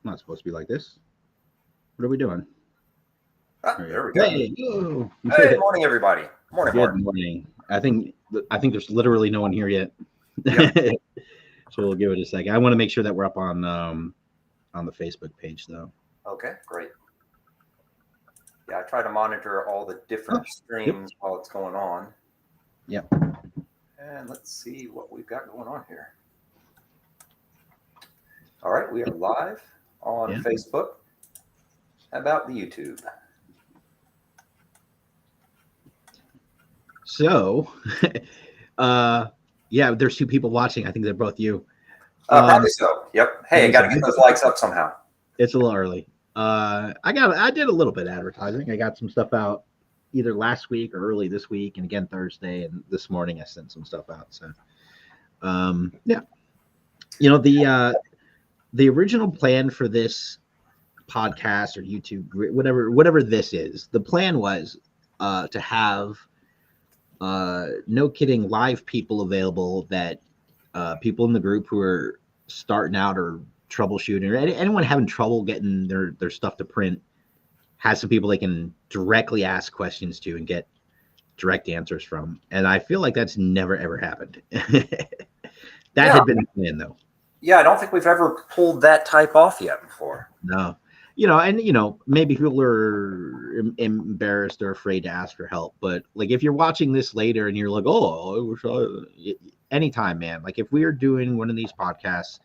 not supposed to be like this. What are we doing? There we go. Hey, yo. Hey, morning, everybody. Morning, Good Mark. morning. I think there's literally no one here yet. Yep. So we'll give it a second. I want to make sure that we're up on the Facebook page though. Okay, great. Yeah, I try to monitor all the different streams while it's going on. Yep. And let's see what we've got going on here. All right, we are live on Facebook. How about the YouTube? So, yeah, there's two people watching. I think they're both you. Probably so. Yep. Hey, I got to get those likes up somehow. It's a little early. I did a little bit of advertising. I got some stuff out either last week or early this week, and again Thursday, and this morning I sent some stuff out. So, yeah, you know, the original plan for this podcast or YouTube, whatever this is, the plan was to have no kidding live people available, that people in the group who are starting out or troubleshooting, or anyone having trouble getting their stuff to print, has some people they can directly ask questions to and get direct answers from. And I feel like that's never ever happened. That had been the plan though. Yeah, I don't think we've ever pulled that type off yet before. No. You know, and you know, maybe people are embarrassed or afraid to ask for help. But like, if you're watching this later and you're like, oh, I wish I, anytime, man. Like, if we are doing one of these podcasts,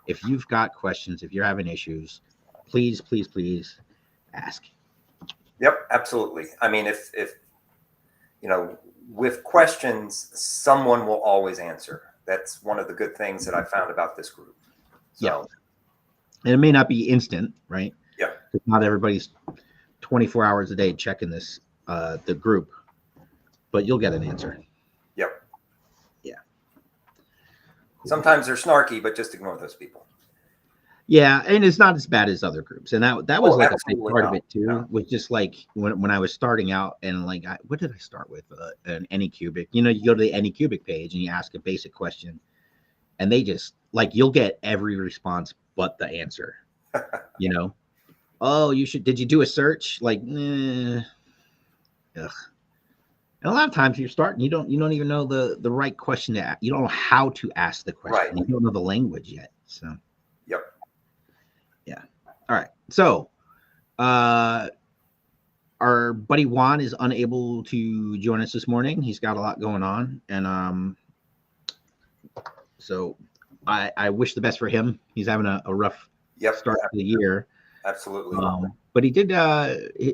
if you've got questions, if you're having issues, please ask. Yep, absolutely. I mean, if you know, with questions, someone will always answer. That's one of the good things that I found about this group. So, yeah. And it may not be instant, right? Yeah. Not everybody's 24 hours a day checking this, the group, but you'll get an answer. Yep. Yeah. Sometimes they're snarky, but just ignore those people. Yeah, and it's not as bad as other groups, and that was like a big part of it too. No. Was just like when I was starting out, and like, what did I start with? An Anycubic. You know, you go to the Anycubic page and you ask a basic question, and they just like, you'll get every response but the answer. You know, oh, did you do a search? Like, ugh. And a lot of times you're starting, you don't even know the right question to ask. You don't know how to ask the question. Right. You don't know the language yet. So. Yep. Yeah. All right. So, our buddy Juan is unable to join us this morning. He's got a lot going on, and so I wish the best for him. He's having a rough start to the year. Absolutely. But he did.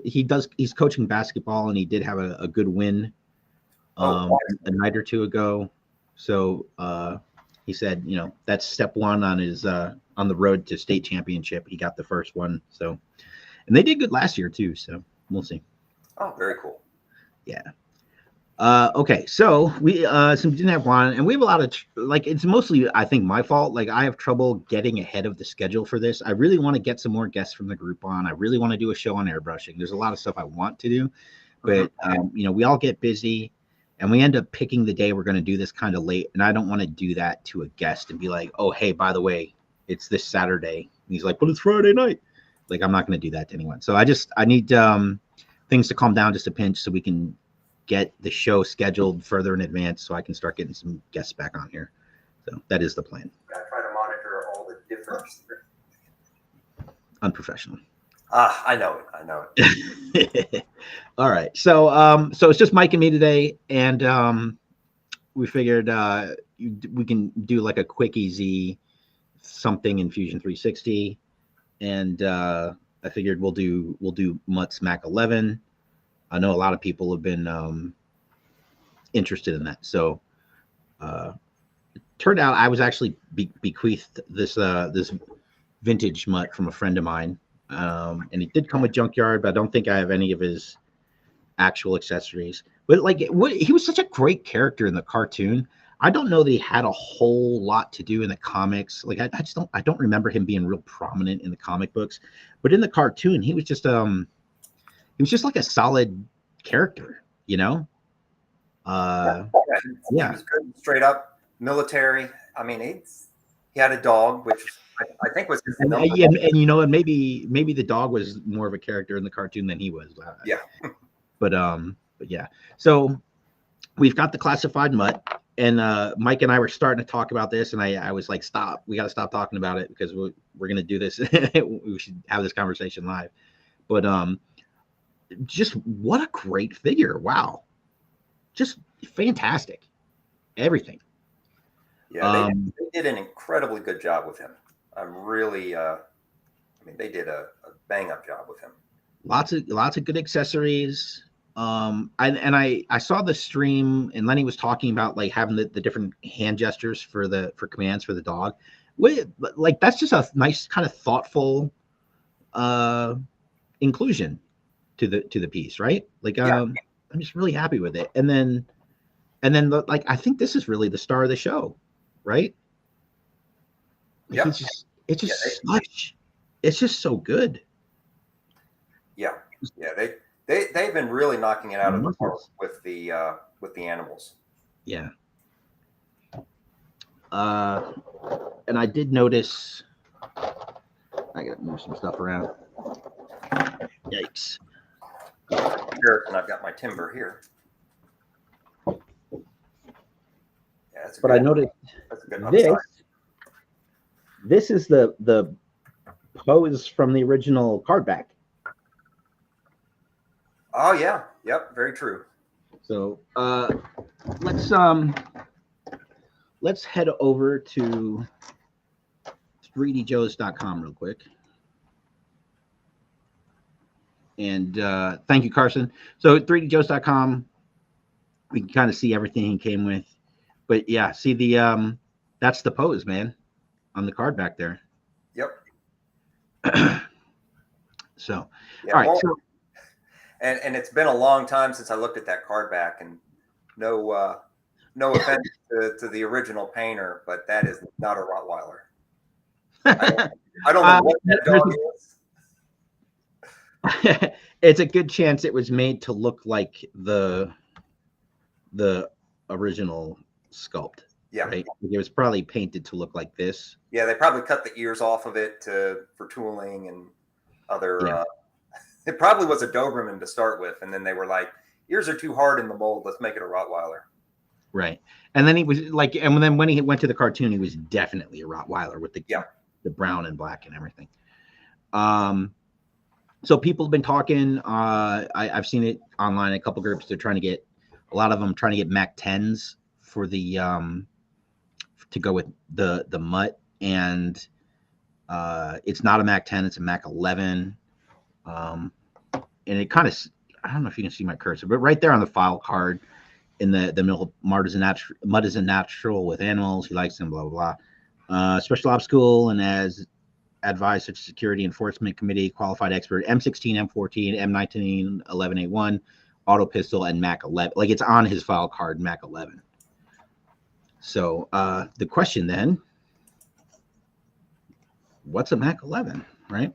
He's coaching basketball, and he did have a good win a night or two ago. So he said, you know, that's step one on his on the road to state championship. He got the first one. So, and they did good last year too. So we'll see. Oh, very cool. Yeah. Okay. So we didn't have one, and we have a lot of like, it's mostly, I think, my fault. Like, I have trouble getting ahead of the schedule for this. I really want to get some more guests from the group on. I really want to do a show on airbrushing. There's a lot of stuff I want to do, but you know, we all get busy. And we end up picking the day we're going to do this kind of late. And I don't want to do that to a guest and be like, oh, hey, by the way, it's this Saturday. And he's like, but it's Friday night. Like, I'm not going to do that to anyone. So I need things to calm down just a pinch so we can get the show scheduled further in advance so I can start getting some guests back on here. So that is the plan. I try to monitor all the different. Unprofessional. I know it. All right. So it's just Mike and me today, and we figured we can do like a quick, easy something in Fusion 360, and I figured we'll do Mutt's Mac 11. I know a lot of people have been interested in that. So it turned out I was actually bequeathed this vintage Mutt from a friend of mine. And it did come with Junkyard, but I don't think I have any of his actual accessories. But like, he was such a great character in the cartoon. I don't know that he had a whole lot to do in the comics. Like, I don't remember him being real prominent in the comic books, but in the cartoon, he was just like a solid character, you know? He was good, straight up military. I mean, he had a dog, which I think was his And, number. and you know, and maybe the dog was more of a character in the cartoon than he was. Yeah. But yeah. So we've got the classified mutt, and Mike and I were starting to talk about this, and I was like, stop, we got to stop talking about it because we're gonna do this. We should have this conversation live. But just what a great figure! Wow, just fantastic, everything. Yeah, they did an incredibly good job with him. I'm really, I mean, they did a bang up job with him. Lots of good accessories. I saw the stream, and Lenny was talking about like having the different hand gestures for commands for the dog. Like that's just a nice kind of thoughtful inclusion to the piece, right? Like I'm just really happy with it. And then like I think this is really the star of the show, right? Like it's just so good. Yeah, they've been really knocking it out of the park with the animals. Yeah. And I did notice. I gotta move some stuff around. Yikes. Here, and I've got my timber here. Yeah, but I noticed this is the pose from the original card back. Oh yeah, yep, very true. So let's head over to 3djoes.com real quick. And thank you, Carson. So 3djoes.com, we can kind of see everything he came with. But yeah, see the that's the pose, man, on the card back there. Yep. So yeah, all right. Well, and it's been a long time since I looked at that card back, and no offense to the original painter, but that is not a Rottweiler. I don't know what that dog is. It's a good chance it was made to look like the original sculpt. Yeah, right? It was probably painted to look like this. Yeah, they probably cut the ears off of it for tooling and other. Yeah. It probably was a Doberman to start with, and then they were like, ears are too hard in the mold. Let's make it a Rottweiler. Right, and then he was like, and then when he went to the cartoon, he was definitely a Rottweiler with the brown and black and everything. So people have been talking. I've seen it online in a couple groups. They're trying to get a lot of them trying to get Mac 10s for the to go with the mutt, and it's not a Mac 10, it's a Mac 11. And it kind of, I don't know if you can see my cursor, but right there on the file card in the middle, Mutt is a natural with animals. He likes them, blah, blah, blah. Special Ops School, and as advised such Security Enforcement Committee, qualified expert, M16, M14, M19, 11A1, auto pistol, and Mac 11. Like it's on his file card, Mac 11. So the question then, what's a Mac 11, right?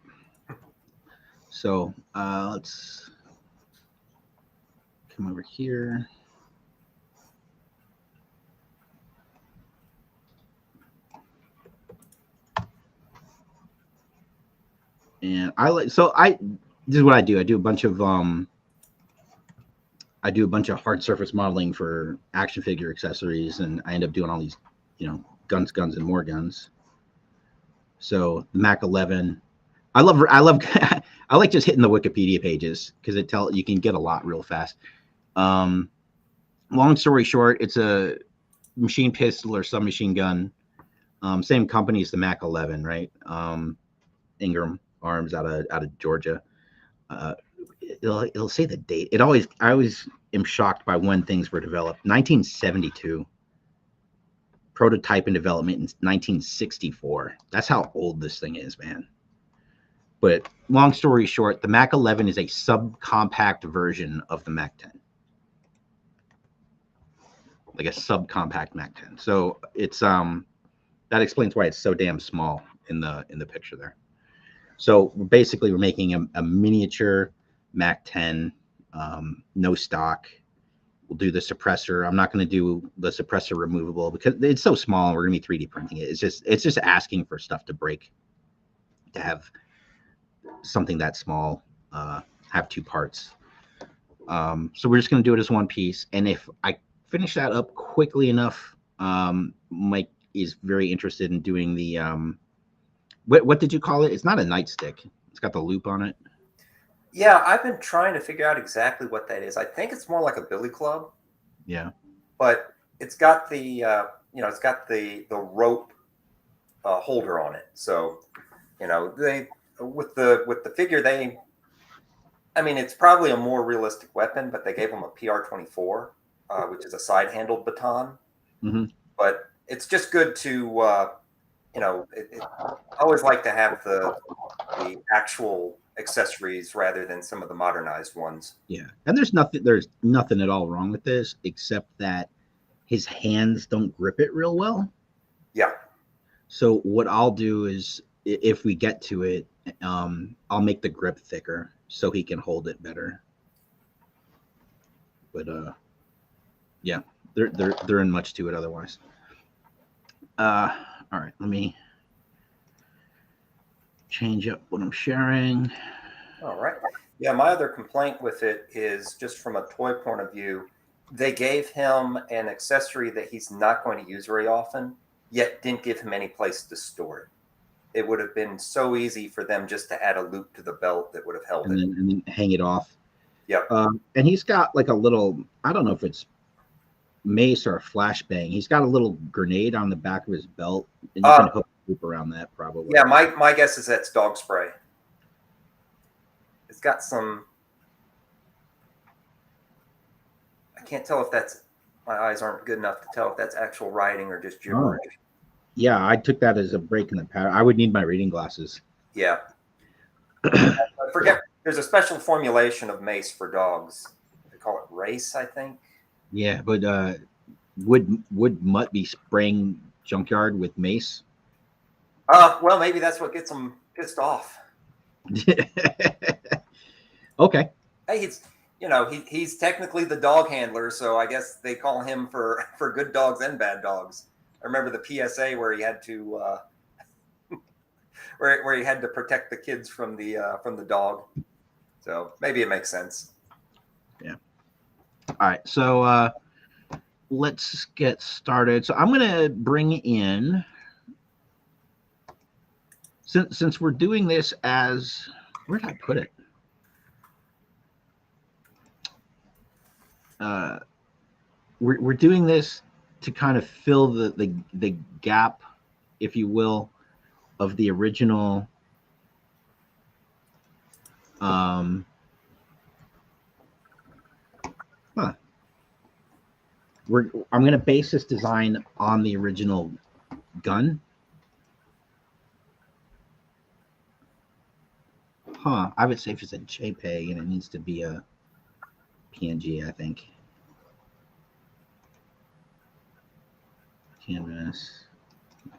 So let's come over here. And this is what I do. I do a bunch of hard surface modeling for action figure accessories, and I end up doing all these, guns, and more guns. So the Mac 11, I love I like just hitting the Wikipedia pages because you can get a lot real fast. Long story short, it's a machine pistol or submachine gun. Same company as the Mac 11, right? Ingram Arms out of Georgia. It'll say the date. I always am shocked by when things were developed. 1972. Prototype and development in 1964. That's how old this thing is, man. But long story short, the Mac 11 is a subcompact version of the Mac 10. Like a subcompact Mac 10. So it's that explains why it's so damn small in the picture there. So basically we're making a miniature Mac 10, no stock, we'll do the suppressor. I'm not going to do the suppressor removable because it's so small. We're going to be 3D printing it. It's just asking for stuff to break to have something that small have two parts. So we're just going to do it as one piece. And if I finish that up quickly enough, Mike is very interested in doing the what did you call it? It's not a nightstick. It's got the loop on it. Yeah, I've been trying to figure out exactly what that is. I think it's more like a billy club. Yeah. But it's got the it's got the rope holder on it. So, they with the figure I mean, it's probably a more realistic weapon, but they gave him a PR-24, which is a side-handled baton. Mm-hmm. But it's just good to, I always like to have the actual accessories rather than some of the modernized ones. Yeah, and there's nothing at all wrong with this, except that his hands don't grip it real well. Yeah. So what I'll do is, if we get to it, I'll make the grip thicker so he can hold it better. But yeah, there isn't much to it otherwise. All right, let me change up what I'm sharing. All right. Yeah, my other complaint with it is just from a toy point of view, they gave him an accessory that he's not going to use very often, yet didn't give him any place to store it. It would have been so easy for them just to add a loop to the belt that would have held it. And then hang it off. Yep. And he's got like a little, I don't know if it's mace or a flashbang. He's got a little grenade on the back of his belt, and you can hook a loop around that probably. Yeah, my guess is that's dog spray. It's got some, I can't tell if that's, my eyes aren't good enough to tell if that's actual writing or just gibberish. Oh. Yeah, I took that as a break in the pattern. I would need my reading glasses. Yeah. I forget, there's a special formulation of mace for dogs. They call it race, I think. Yeah, but would Mutt be spraying Junkyard with mace? Well, maybe that's what gets them pissed off. Okay. Hey, he's technically the dog handler, so I guess they call him for good dogs and bad dogs. I remember the PSA where he had to where he had to protect the kids from the dog. So maybe it makes sense. Yeah. All right. So let's get started. So I'm gonna bring in, since we're doing this as, where did I put it? We're doing this to kind of fill the gap, if you will, of the original I'm going to base this design on the original gun. I would say if it's a JPEG and it needs to be a PNG, I think. Canvas,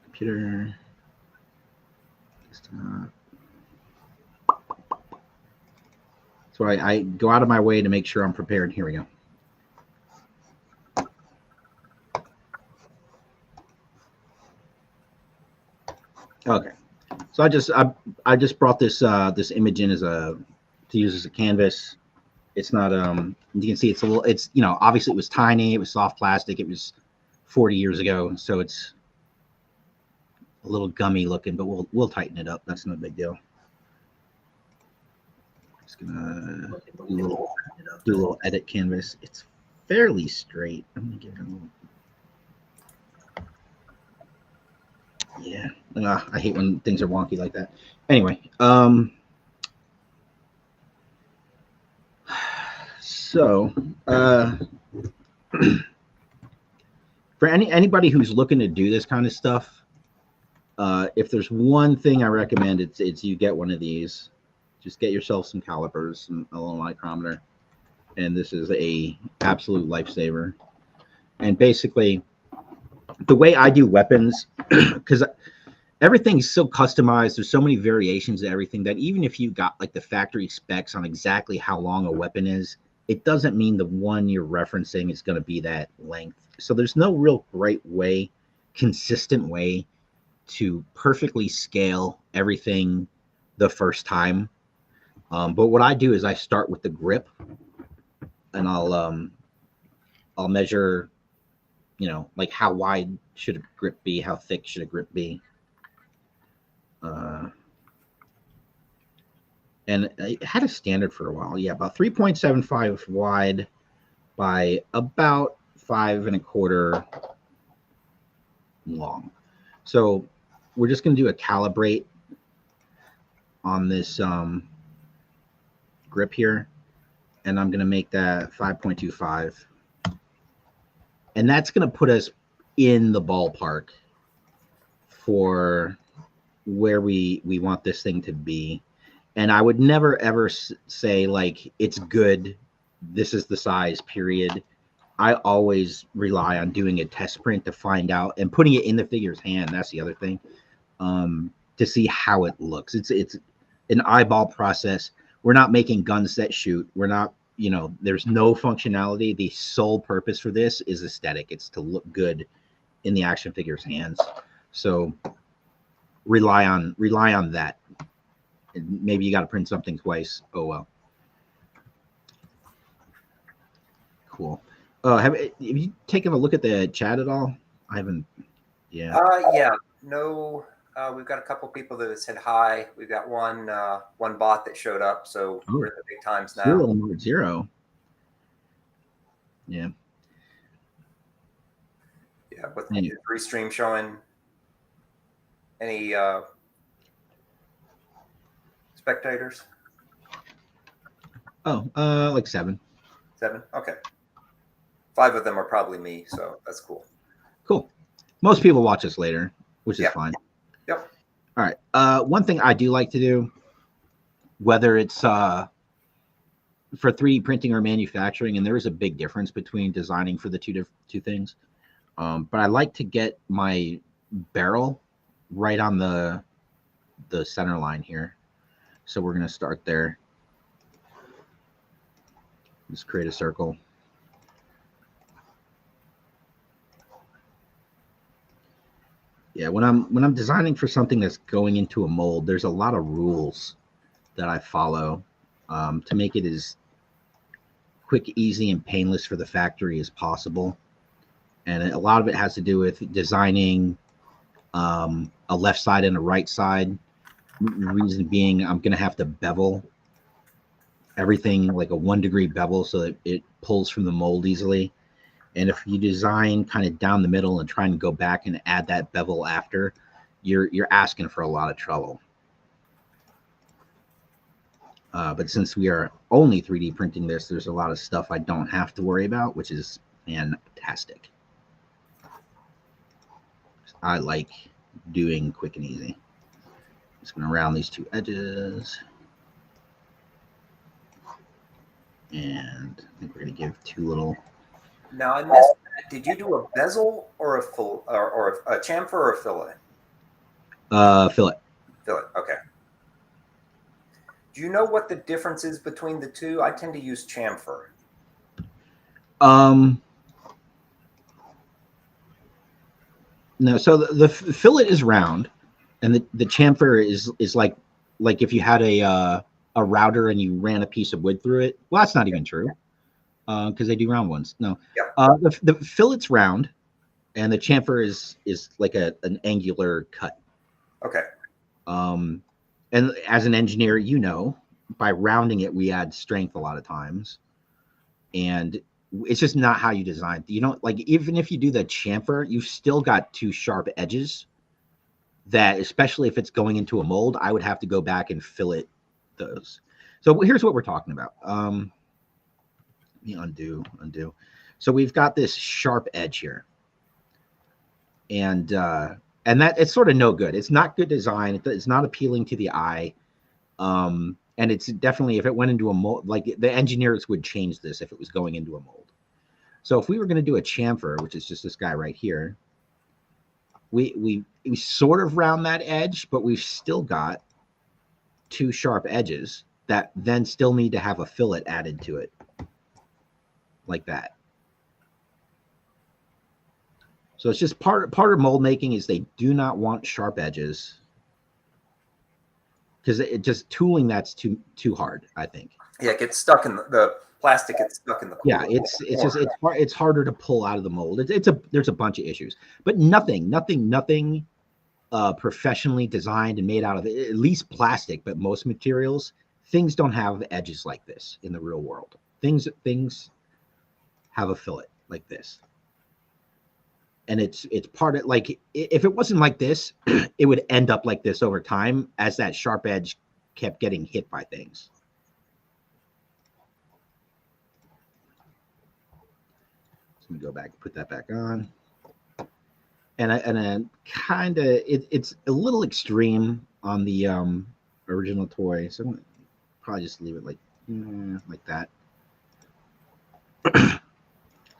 computer, desktop. So I go out of my way to make sure I'm prepared. Here we go. Okay, so I just brought this this image in as to use as a canvas. It's not you can see it's a little, it's obviously it was tiny, it was soft plastic, it was 40 years ago, so it's a little gummy looking, but we'll tighten it up. That's no big deal. Just gonna do a little edit canvas. It's fairly straight. I'm gonna give it a little. Yeah, I hate when things are wonky like that. Anyway, so for anybody who's looking to do this kind of stuff, if there's one thing I recommend, it's you get one of these. Just get yourself some calipers and a little micrometer, and this is a absolute lifesaver. And basically, the way I do weapons, because everything's so customized, there's so many variations of everything that even if you got like the factory specs on exactly how long a weapon is, it doesn't mean the one you're referencing is going to be that length. So there's no real great way, consistent way to perfectly scale everything the first time. But what I do is I start with the grip, and I'll measure, like how wide should a grip be, how thick should a grip be, and I had a standard for a while. Yeah, about 3.75 wide by about 5.25 long. So we're just going to do a calibrate on this grip here, and I'm going to make that 5.25, and that's going to put us in the ballpark for where we want this thing to be. And I would never ever say like it's good, this is the size, period. I always rely on doing a test print to find out, and putting it in the figure's hand. That's the other thing, to see how it looks. It's an eyeball process. We're not making guns that shoot. We're not, there's no functionality. The sole purpose for this is aesthetic. It's to look good in the action figure's hands. So rely on that. Maybe you got to print something twice. Oh well. Cool. Have you taken a look at the chat at all? I haven't. Yeah. Yeah. No. We've got a couple people that have said hi. We've got one bot that showed up, so we're in the big times now. 0. Yeah. Yeah. With the restream showing any spectators? Oh, like 7. 7? Okay. 5 of them are probably me, so that's cool. Cool. Most people watch us later, which is fine. Yep. All right. One thing I do like to do, whether it's for 3D printing or manufacturing, and there is a big difference between designing for the two things, but I like to get my barrel right on the center line here. So we're going to start there. Just create a circle. Yeah, when I'm designing for something that's going into a mold, there's a lot of rules that I follow to make it as quick, easy, and painless for the factory as possible. And a lot of it has to do with designing a left side and a right side. Reason being, I'm going to have to bevel everything like a 1 degree bevel so that it pulls from the mold easily. And if you design kind of down the middle and try and go back and add that bevel after, you're asking for a lot of trouble. But since we are only 3D printing this, there's a lot of stuff I don't have to worry about, which is fantastic. I like doing quick and easy. Just going to round these 2 edges. And I think we're going to give 2 little. Now I missed that. Did you do a bezel or a full or a chamfer or a fillet? Fillet. Fillet. Okay. Do you know what the difference is between the two? I tend to use chamfer. No, so the fillet is round, and the chamfer is like if you had a router and you ran a piece of wood through it. Well, that's not even true, because they do round ones. No, the fillet's round, and the chamfer is like an angular cut. Okay. And as an engineer, by rounding it, we add strength a lot of times, and it's just not how you design. You don't like, even if you do the chamfer, you've still got 2 sharp edges that, especially if it's going into a mold, I would have to go back and fillet those. So here's what we're talking about. Let me undo. So we've got this sharp edge here, and that it's sort of no good. It's not good design. It's not appealing to the eye. And it's definitely, if it went into a mold, like the engineers would change this if it was going into a mold. So if we were going to do a chamfer, which is just this guy right here, we sort of round that edge, but we've still got 2 sharp edges that then still need to have a fillet added to it. like that. So it's just part of mold making is they do not want sharp edges because it just tooling that's too hard, I think. Yeah, it gets stuck in the plastic gets stuck in the Yeah, it's harder to pull out of the mold. There's a bunch of issues, but nothing professionally designed and made out of at least plastic, but most materials, things don't have edges like this in the real world. Things have a fillet like this. And it's part of, like, if it wasn't like this, it would end up like this over time as that sharp edge kept getting hit by things. So let me go back and put that back on. And then kind of it's a little extreme on the original toy, so I'm gonna probably just leave it like that.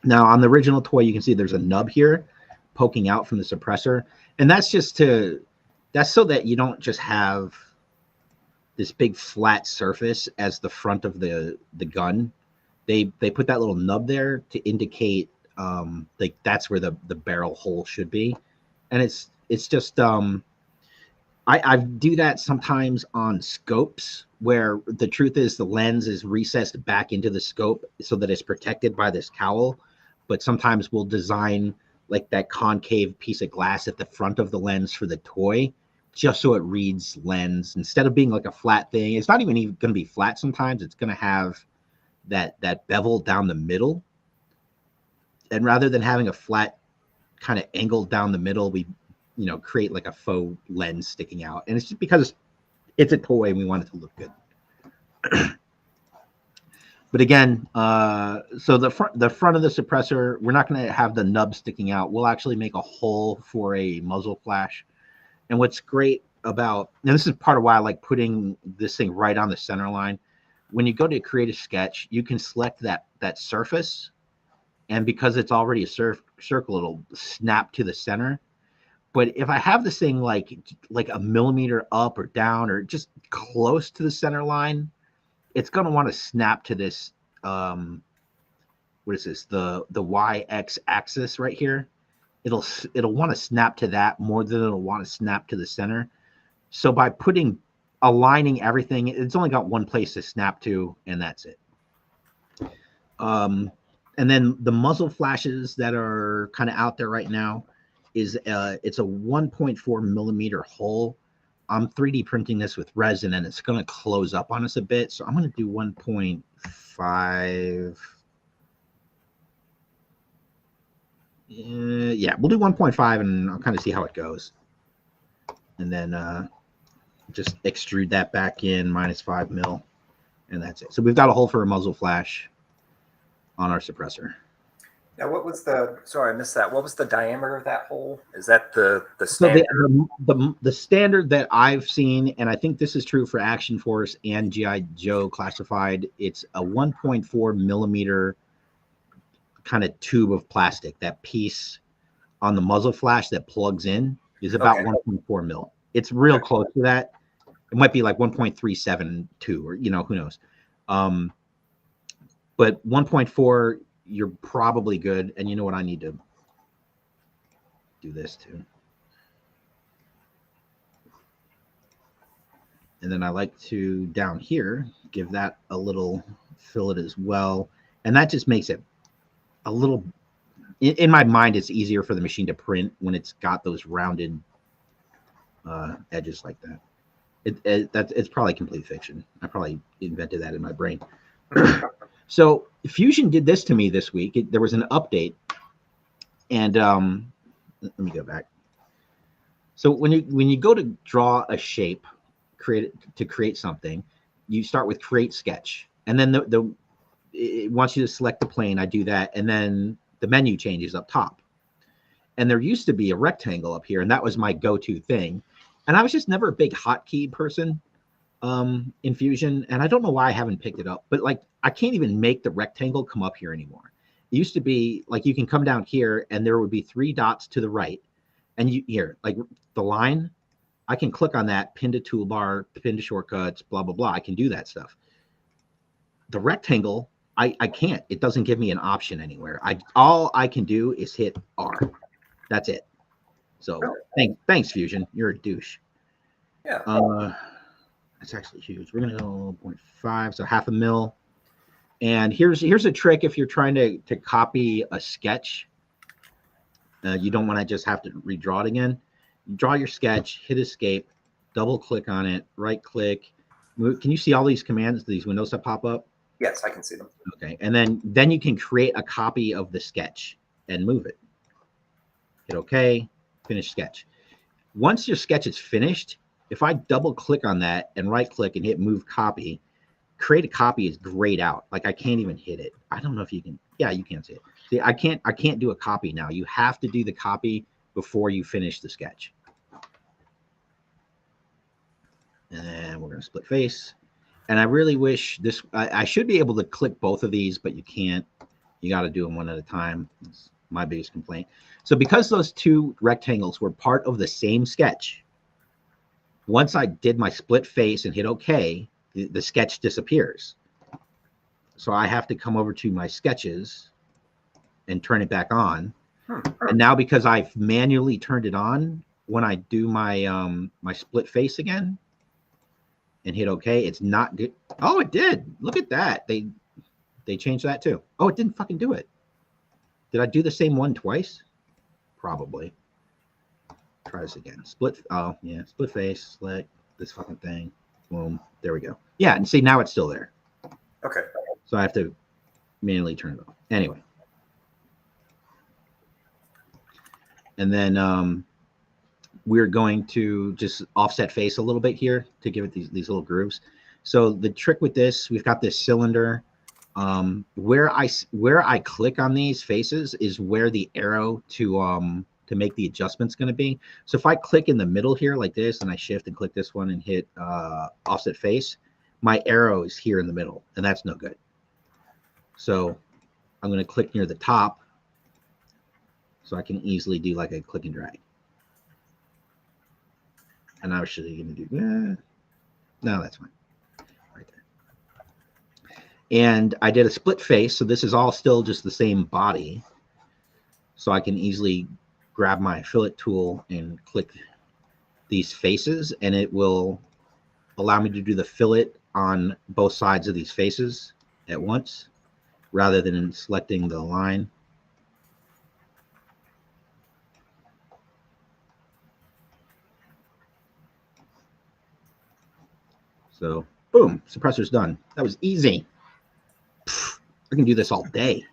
Now on the original toy, you can see there's a nub here poking out from the suppressor, and that's so that you don't just have this big flat surface as the front of the gun. They put that little nub there to indicate like that's where the barrel hole should be, and it's just I do that sometimes on scopes where the truth is the lens is recessed back into the scope so that it's protected by this cowl, but sometimes we'll design like that concave piece of glass at the front of the lens for the toy just so it reads lens instead of being like a flat thing. It's not even going to be flat. Sometimes it's going to have that bevel down the middle. And rather than having a flat kind of angle down the middle, we, create like a faux lens sticking out. And it's just because it's a toy and we want it to look good. But again, so the front of the suppressor, we're not going to have the nub sticking out. We'll actually make a hole for a muzzle flash. And what's great about, and this is part of why I like putting this thing right on the center line. When you go to create a sketch, you can select that surface. And because it's already a circle, it'll snap to the center. But if I have this thing like a millimeter up or down or just close to the center line, it's going to want to snap to this. What is this? The YX axis right here. It'll want to snap to that more than it'll want to snap to the center. So by aligning everything, it's only got one place to snap to, and that's it. And then the muzzle flashes that are kind of out there right now is it's a 1.4 millimeter hole. I'm 3D printing this with resin, and it's going to close up on us a bit. So I'm going to do 1.5. Yeah, we'll do 1.5, and I'll kind of see how it goes. And then just extrude that back in -5 mil, and that's it. So we've got a hole for a muzzle flash on our suppressor. Now, sorry, I missed that. What was the diameter of that hole? Is that the standard? So the standard that I've seen, and I think this is true for Action Force and G.I. Joe Classified, it's a 1.4 millimeter kind of tube of plastic. That piece on the muzzle flash that plugs in is about 1.4 mil. It's real close to that. It might be like 1.372 or, who knows. But 1.4, you're probably good. And you know what? I need to do this too. And then I like to, down here, give that a little fillet as well. And that just makes it a little, in my mind, it's easier for the machine to print when it's got those rounded edges like that. It's probably complete fiction. I probably invented that in my brain. So Fusion did this to me this week. There was an update, and let me go back. So when you go to draw a shape, create something, you start with create sketch, and then it wants you to select the plane. I do that, and then the menu changes up top. And there used to be a rectangle up here, and that was my go-to thing. And I was just never a big hotkey person in Fusion, and I don't know why I haven't picked it up, but like I can't even make the rectangle come up here anymore. It used to be like you can come down here and there would be 3 dots to the right, and like the line, I can click on that, pin to toolbar, pin to shortcuts, blah blah blah. I can do that stuff. The rectangle I can't. It doesn't give me an option anywhere. All I can do is hit R. That's it. So thanks, Fusion. You're a douche. Yeah. That's actually huge. We're gonna go 0.5, so half a mil. And here's a trick if you're trying to copy a sketch. You don't want to just have to redraw it again. You draw your sketch, hit escape, double click on it, right click. Can you see all these commands, these windows that pop up? Yes, I can see them. Okay, and then you can create a copy of the sketch and move it. Hit OK, finish sketch. Once your sketch is finished, if I double click on that and right click and hit move copy, create a copy is grayed out. Like I can't even hit it. I don't know if you can. Yeah, you can see it. See, I can't do a copy now. You have to do the copy before you finish the sketch. And then we're going to split face. And I really wish this, I should be able to click both of these, but you can't. You got to do them one at a time. That's my biggest complaint. So because those two rectangles were part of the same sketch, once I did my split face and hit OK, the sketch disappears. So I have to come over to my sketches and turn it back on. And now because I've manually turned it on, when I do my my split face again and hit OK, it's not good. Oh, it did. Look at that. They changed that too. Oh, it didn't fucking do it. Did I do the same one twice? Probably. Try this again. Split. Oh, yeah. Split face. Select this fucking thing. Boom. There we go. Yeah, and see, now it's still there. Okay. So I have to manually turn it off. Anyway. And then we're going to just offset face a little bit here to give it these little grooves. So the trick with this, we've got this cylinder. Where I click on these faces is where the arrow to make the adjustment's going to be. So if I click in the middle here like this, and I shift and click this one and hit offset face, my arrow is here in the middle, and that's no good. So I'm going to click near the top so I can easily do like a click and drag. And I'm actually going to do, no, that's fine. Right there. And I did a split face, so this is all still just the same body. So I can easily grab my fillet tool and click these faces, and it will allow me to do the fillet on both sides of these faces at once, rather than selecting the line. So, boom, suppressor's done. That was easy. Pfft, I can do this all day.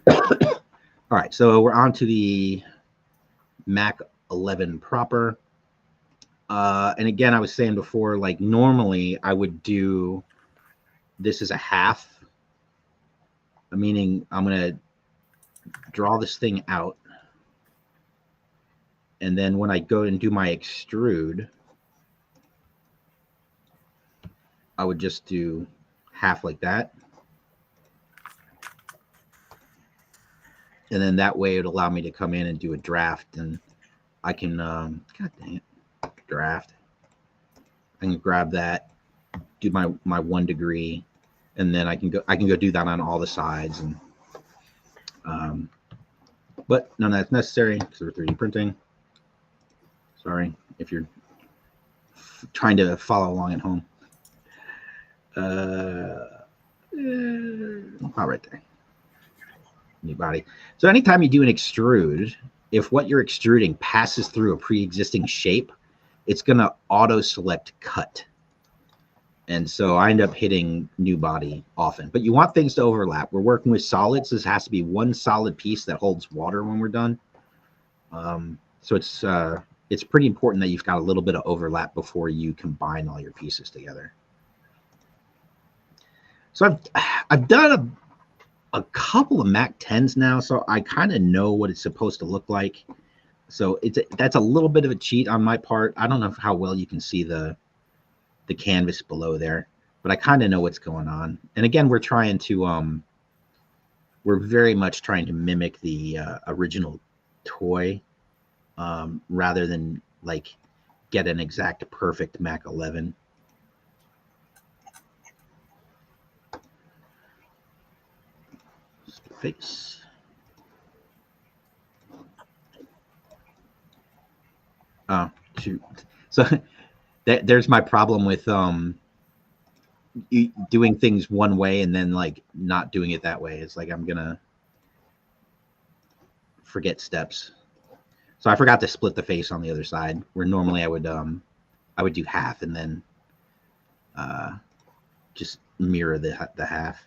All right, so we're on to the Mac 11 proper. And again, I was saying before, like normally I would do this as a half, meaning I'm going to draw this thing out. And then when I go and do my extrude, I would just do half like that. And then that way it would allow me to come in and do a draft, and I can, God dang it, draft. I can grab that, do my 1 degree, and then I can go do that on all the sides. And but none of that's necessary because we're 3D printing. Sorry if you're trying to follow along at home. All right there. New body. So anytime you do an extrude, if what you're extruding passes through a pre-existing shape, it's going to auto select cut. And so I end up hitting new body often. But you want things to overlap. We're working with solids. This has to be one solid piece that holds water when we're done. So it's pretty important that you've got a little bit of overlap before you combine all your pieces together. So I've done a couple of Mac 10s now, so I kind of know what it's supposed to look like. So that's a little bit of a cheat on my part. I don't know how well you can see the canvas below there, but I kind of know what's going on. And again, we're trying to we're very much trying to mimic the original toy rather than like get an exact perfect Mac 11. face. Oh, shoot. So there's my problem with doing things one way and then like not doing it that way. It's like I'm gonna forget steps. So I forgot to split the face on the other side, where normally I would do half and then just mirror the half.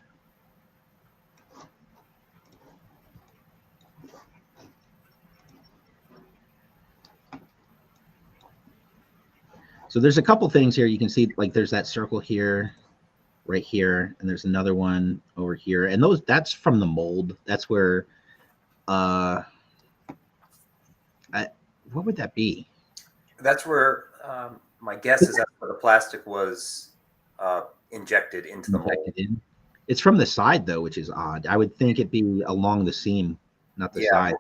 So there's a couple things here. You can see like there's that circle here, right here, and there's another one over here. And that's from the mold. That's where what would that be? That's where my guess is that's where the plastic was injected into the mold. It's from the side though, which is odd. I would think it'd be along the seam, not the side.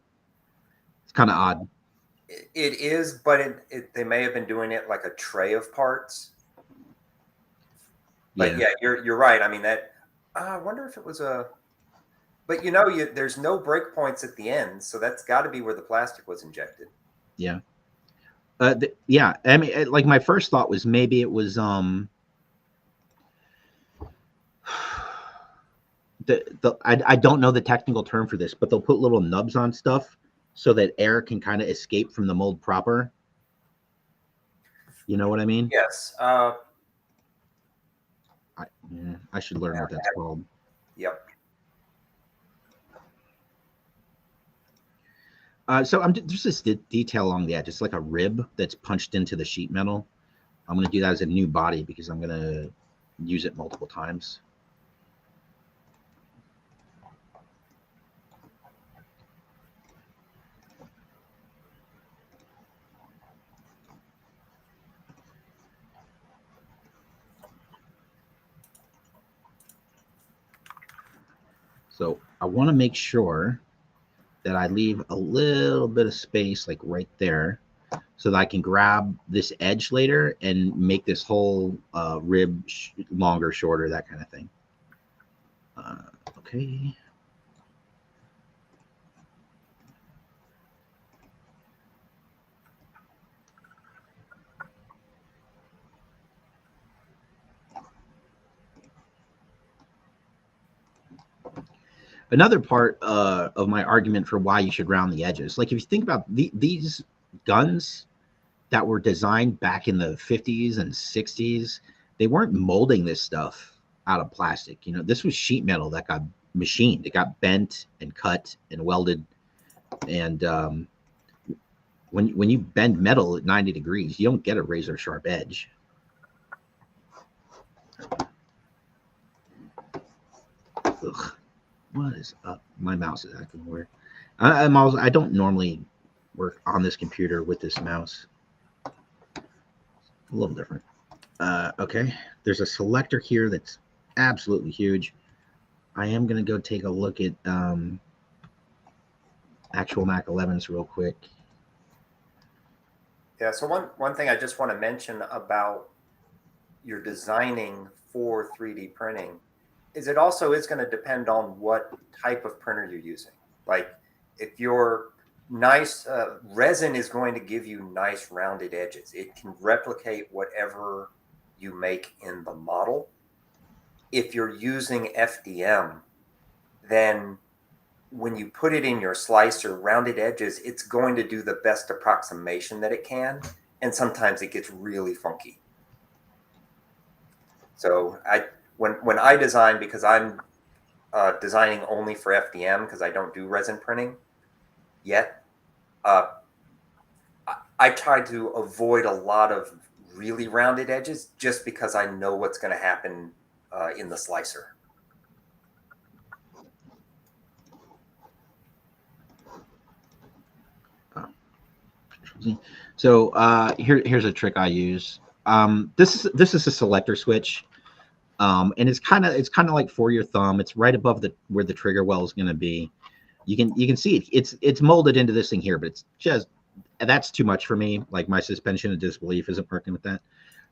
It's kind of odd. It is, but they may have been doing it like a tray of parts. But yeah, you're right. I mean that. I wonder if it was a. But there's no break points at the end, so that's got to be where the plastic was injected. Yeah. Yeah. I mean, like my first thought was maybe it was I don't know the technical term for this, but they'll put little nubs on stuff so that air can kind of escape from the mold proper. You know what I mean? Yes. I should learn what that's called. Yep. So there's this detail along the edge. It's like a rib that's punched into the sheet metal. I'm going to do that as a new body because I'm going to use it multiple times. So I want to make sure that I leave a little bit of space like right there so that I can grab this edge later and make this whole rib longer, shorter, that kind of thing. Okay. Another part of my argument for why you should round the edges, like if you think about these guns that were designed back in the 50s and 60s, they weren't molding this stuff out of plastic. This was sheet metal that got machined. It got bent and cut and welded. And when you bend metal at 90 degrees, you don't get a razor sharp edge. Ugh. What is up? My mouse is acting weird. I don't normally work on this computer with this mouse. A little different. Okay. There's a selector here that's absolutely huge. I am going to go take a look at actual Mac 11s real quick. Yeah. So one thing I just want to mention about your designing for 3D printing is it also is going to depend on what type of printer you're using. Like if your nice resin is going to give you nice rounded edges. It can replicate whatever you make in the model. If you're using FDM, then when you put it in your slicer, rounded edges, it's going to do the best approximation that it can. And sometimes it gets really funky. So when I design, because I'm designing only for FDM because I don't do resin printing yet, I try to avoid a lot of really rounded edges just because I know what's going to happen in the slicer. So here's a trick I use. This is a selector switch. And it's kind of like for your thumb. It's right above where the trigger well is going to be. You can see it. It's molded into this thing here, but it's just that's too much for me. Like my suspension of disbelief isn't working with that.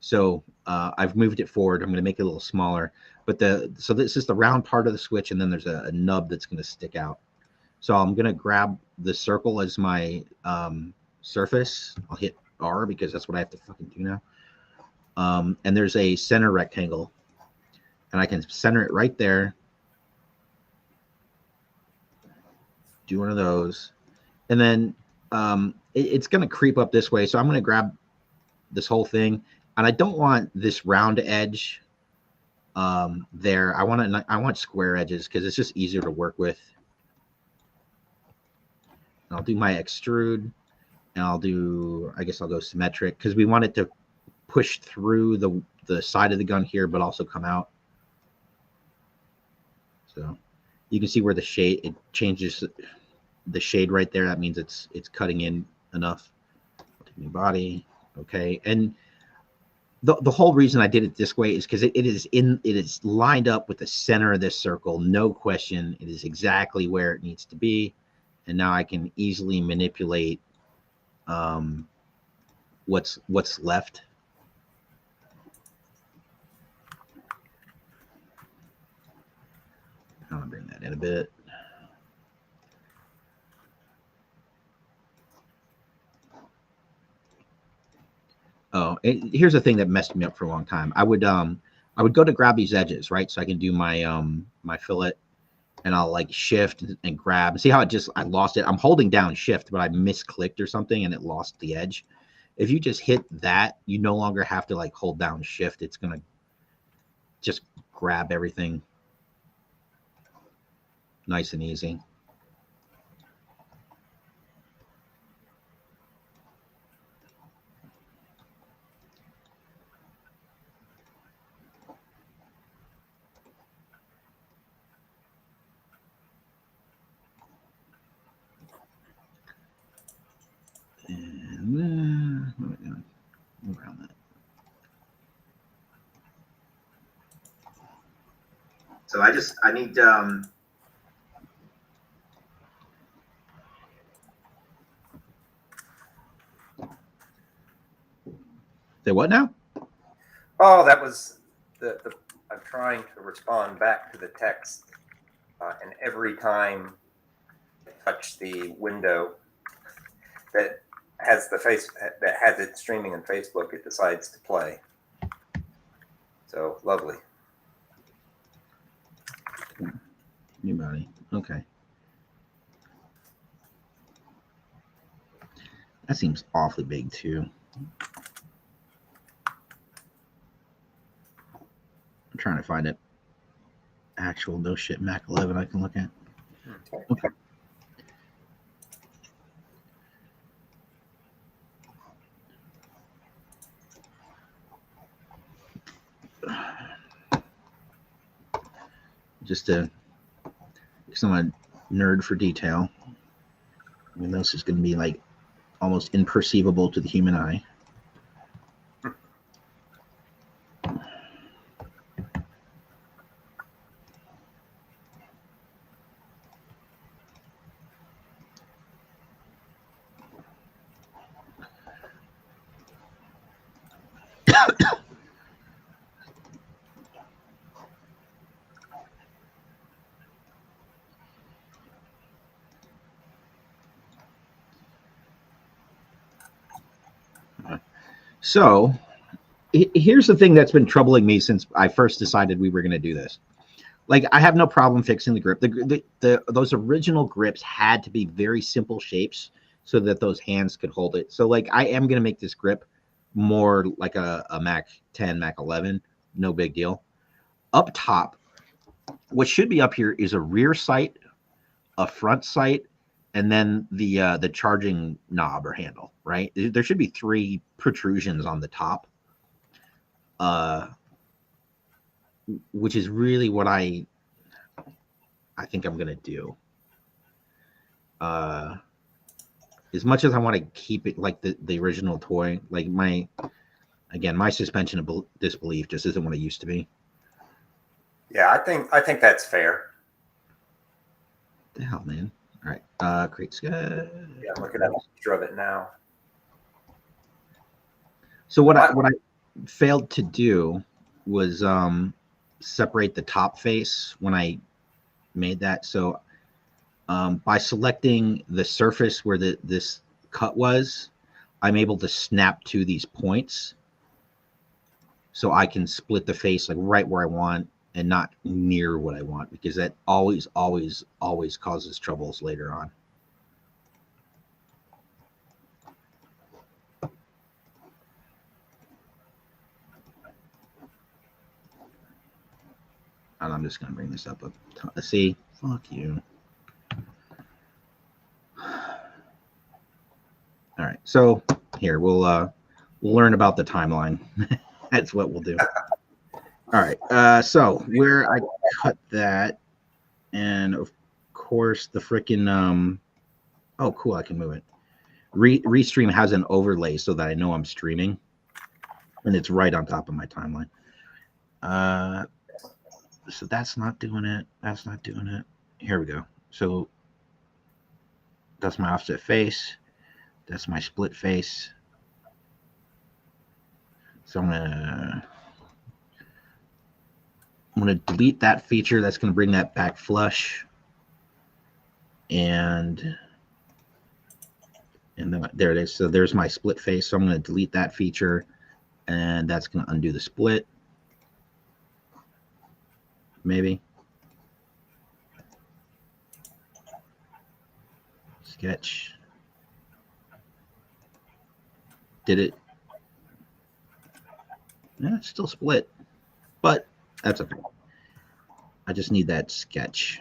So I've moved it forward. I'm going to make it a little smaller. but so this is the round part of the switch, and then there's a nub that's going to stick out. So I'm going to grab the circle as my surface. I'll hit R because that's what I have to fucking do now. And there's a center rectangle, and I can center it right there. Do one of those, and then it's going to creep up this way. So I'm going to grab this whole thing, and I don't want this round edge there. I want square edges because it's just easier to work with. And I'll do my extrude, and I guess I'll go symmetric because we want it to push through the side of the gun here, but also come out. So you can see where the shade, it changes the shade right there. That means it's cutting in enough. New body, okay. And the whole reason I did it this way is because it is lined up with the center of this circle, no question. It is exactly where it needs to be, and now I can easily manipulate what's left. I'm gonna bring that in a bit. Oh, here's the thing that messed me up for a long time. I would go to grab these edges, right? So I can do my my fillet, and I'll like shift and grab. See how I lost it? I'm holding down shift, but I misclicked or something and it lost the edge. If you just hit that, you no longer have to like hold down shift. It's gonna just grab everything nice and easy. And what am I doing? Move around that. So I need say what now? Oh, that was the I'm trying to respond back to the text, and every time I touch the window that has it streaming in Facebook, it decides to play. So lovely. New body. Okay. That seems awfully big too. I'm trying to find it. Actual no shit Mac 11 I can look at. Okay. Just because I'm a nerd for detail. I mean, this is going to be like almost imperceivable to the human eye. So here's the thing that's been troubling me since I first decided we were going to do this. Like, I have no problem fixing the grip. Those original grips had to be very simple shapes so that those hands could hold it. So like, I am going to make this grip more like a Mac 10, Mac 11. No big deal. Up top, what should be up here is a rear sight, a front sight, and then the charging knob or handle, right? There should be 3 protrusions on the top, which is really what I think I'm gonna do. As much as I want to keep it like the original toy, like my suspension of disbelief just isn't what it used to be. Yeah, I think that's fair. What the hell, man. All right, create sky. Yeah, I'm looking at a picture of it now. So what I failed to do was separate the top face when I made that. So by selecting the surface where this cut was, I'm able to snap to these points. So I can split the face like right where I want and not near what I want, because that always causes troubles later on. And I'm just going to bring this up. See, fuck you. All right, so here we'll learn about the timeline. That's what we'll do. All right, so where I cut that, and of course the freaking oh cool, I can move it. Restream has an overlay so that I know I'm streaming, and it's right on top of my timeline. So that's not doing it. That's not doing it. Here we go. So that's my offset face. That's my split face. So I'm gonna delete that feature. That's gonna bring that back flush. And then there it is. So there's my split face. So I'm gonna delete that feature, and that's gonna undo the split. Maybe. Sketch. Did it? Yeah, it's still split, but that's okay. I just need that sketch.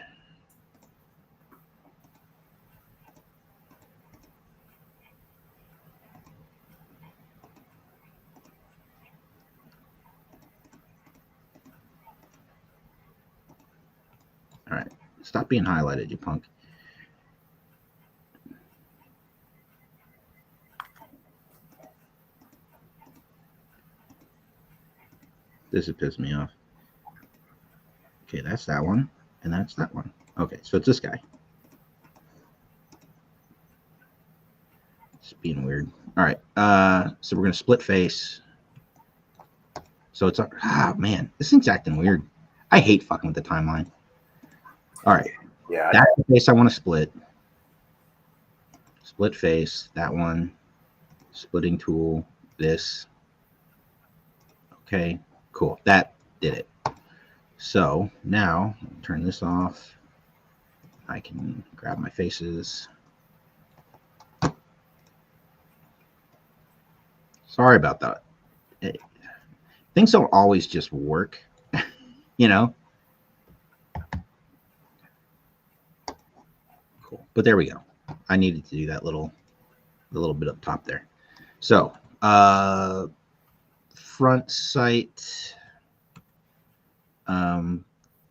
All right, stop being highlighted, you punk. This would piss me off. Okay, that's that one, and that's that one. Okay, so it's this guy. It's being weird. All right, so we're gonna split face. So it's man, this thing's acting weird. I hate fucking with the timeline. All right, Yeah, that's the face I want to split. Split face, that one. Splitting tool, this. Okay, cool. That did it. So now turn this off. I can grab my faces. Sorry about that. Things don't always just work, you know? Cool. But there we go. I needed to do that little bit up top there. So front sight.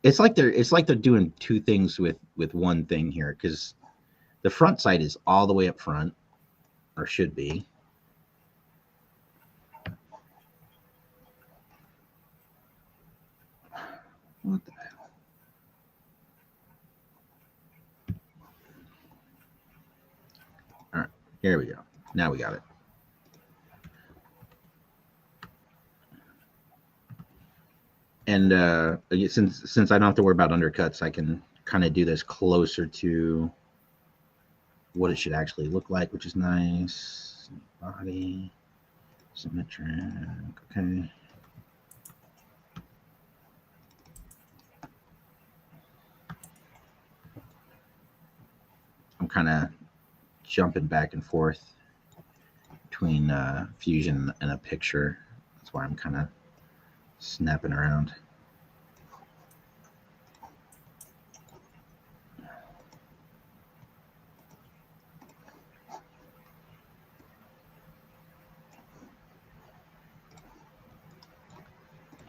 It's like they're doing two things with one thing here, because the front sight is all the way up front, or should be. What the hell? All right, here we go. Now we got it. And since I don't have to worry about undercuts, I can kind of do this closer to what it should actually look like, which is nice. Body, symmetric, okay. I'm kind of jumping back and forth between Fusion and a picture. That's why I'm kind of snapping around.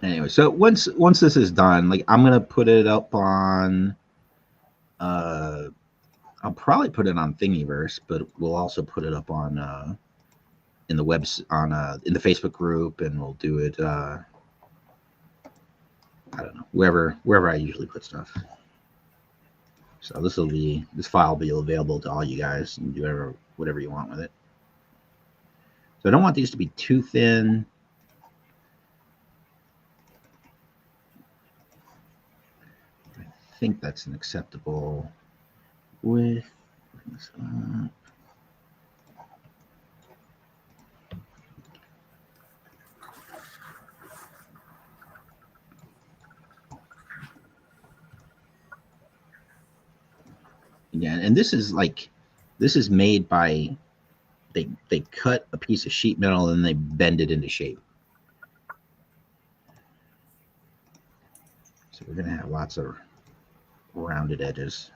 Anyway, so once this is done, like I'm gonna put it up on I'll probably put it on Thingiverse, but we'll also put it up on in the webs on in the Facebook group, and we'll do it I don't know, wherever I usually put stuff. So this file will be available to all you guys, and do whatever you want with it. So I don't want these to be too thin. think that's an acceptable width. Yeah, and this is made by they cut a piece of sheet metal and they bend it into shape. So we're gonna have lots of rounded edges.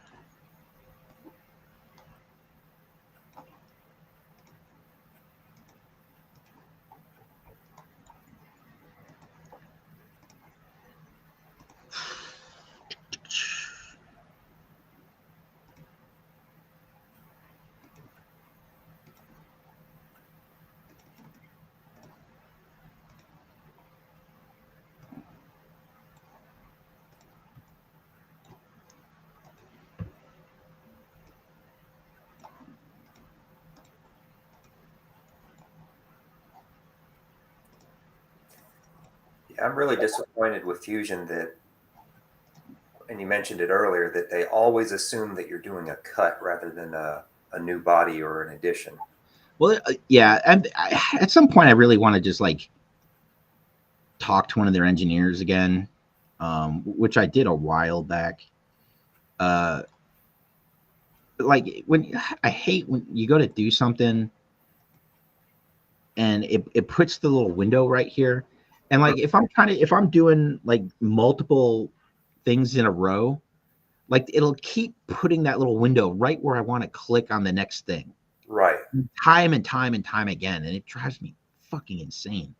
Yeah, I'm really disappointed with Fusion that, and you mentioned it earlier, that they always assume that you're doing a cut rather than a new body or an addition. Well, yeah, and at some point I really want to just like talk to one of their engineers again, which I did a while back. Like when I hate when you go to do something and it puts the little window right here. And like if I'm doing like multiple things in a row, like it'll keep putting that little window right where I want to click on the next thing. Right. Time and time and time again. And it drives me fucking insane.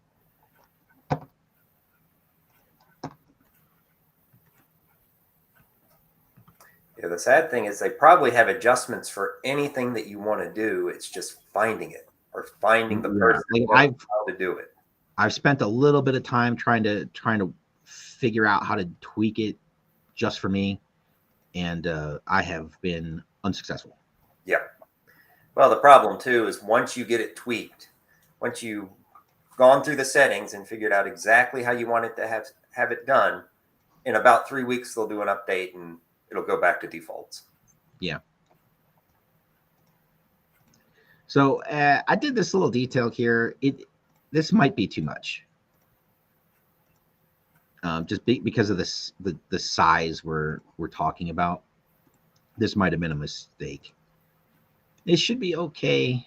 Yeah, the sad thing is they probably have adjustments for anything that you want to do. It's just finding it or finding the person like how to do it. I've spent a little bit of time trying to figure out how to tweak it just for me, and I have been unsuccessful. Yeah. Well, the problem too is once you get it tweaked, once you've gone through the settings and figured out exactly how you want it to have it done, in about 3 weeks they'll do an update and it'll go back to defaults. Yeah. So I did this little detail here. This might be too much. Just because of this, the size we're talking about. This might have been a mistake. It should be okay.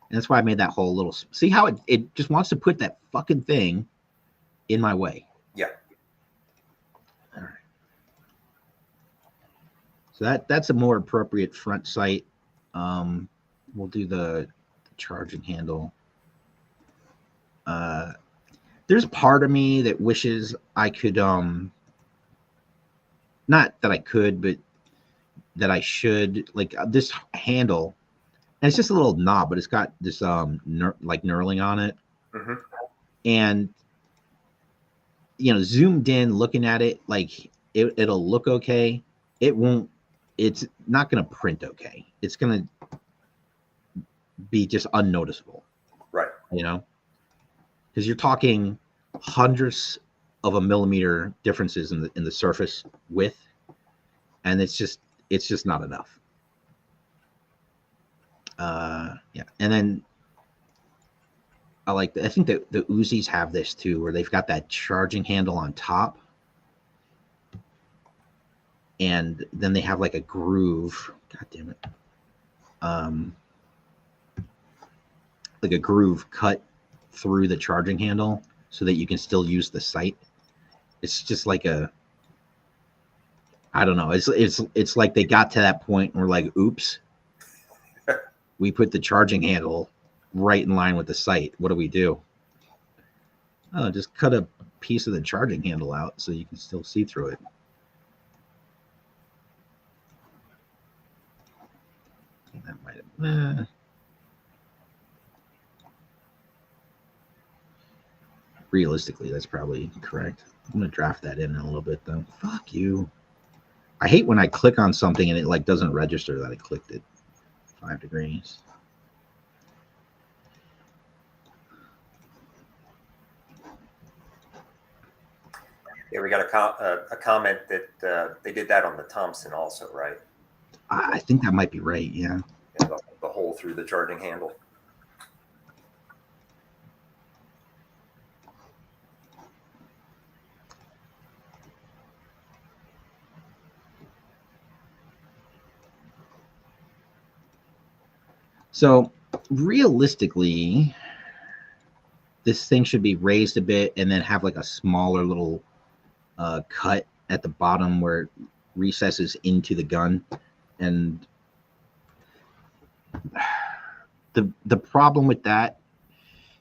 And that's why I made that whole little. See how it just wants to put that fucking thing in my way. Yeah. All right. So that's a more appropriate front sight. We'll do the charging handle. There's part of me that wishes I could not that I could, but that I should, like this handle, and it's just a little knob, but it's got this like knurling on it. Mm-hmm. And zoomed in looking at it, like it'll look okay. It won't. It's not going to print okay. It's going to be just unnoticeable. Right. Because you're talking hundreds of a millimeter differences in the surface width, and it's just not enough. Yeah, and then I think that the Uzis have this too, where they've got that charging handle on top, and then they have like a groove. God damn it. Like a groove cut through the charging handle so that you can still use the sight. It's just like I don't know. It's like they got to that point and we're like, oops, we put the charging handle right in line with the sight. What do we do? Oh, just cut a piece of the charging handle out so you can still see through it. That might have. Realistically, that's probably correct. I'm gonna draft that in a little bit though. Fuck you. I hate when I click on something and it like doesn't register that I clicked it. 5 degrees. Yeah, we got a comment that they did that on the Thompson also, right? I think that might be right. Yeah. Yeah, the hole through the charging handle. So realistically, this thing should be raised a bit and then have like a smaller little cut at the bottom where it recesses into the gun. And the problem with that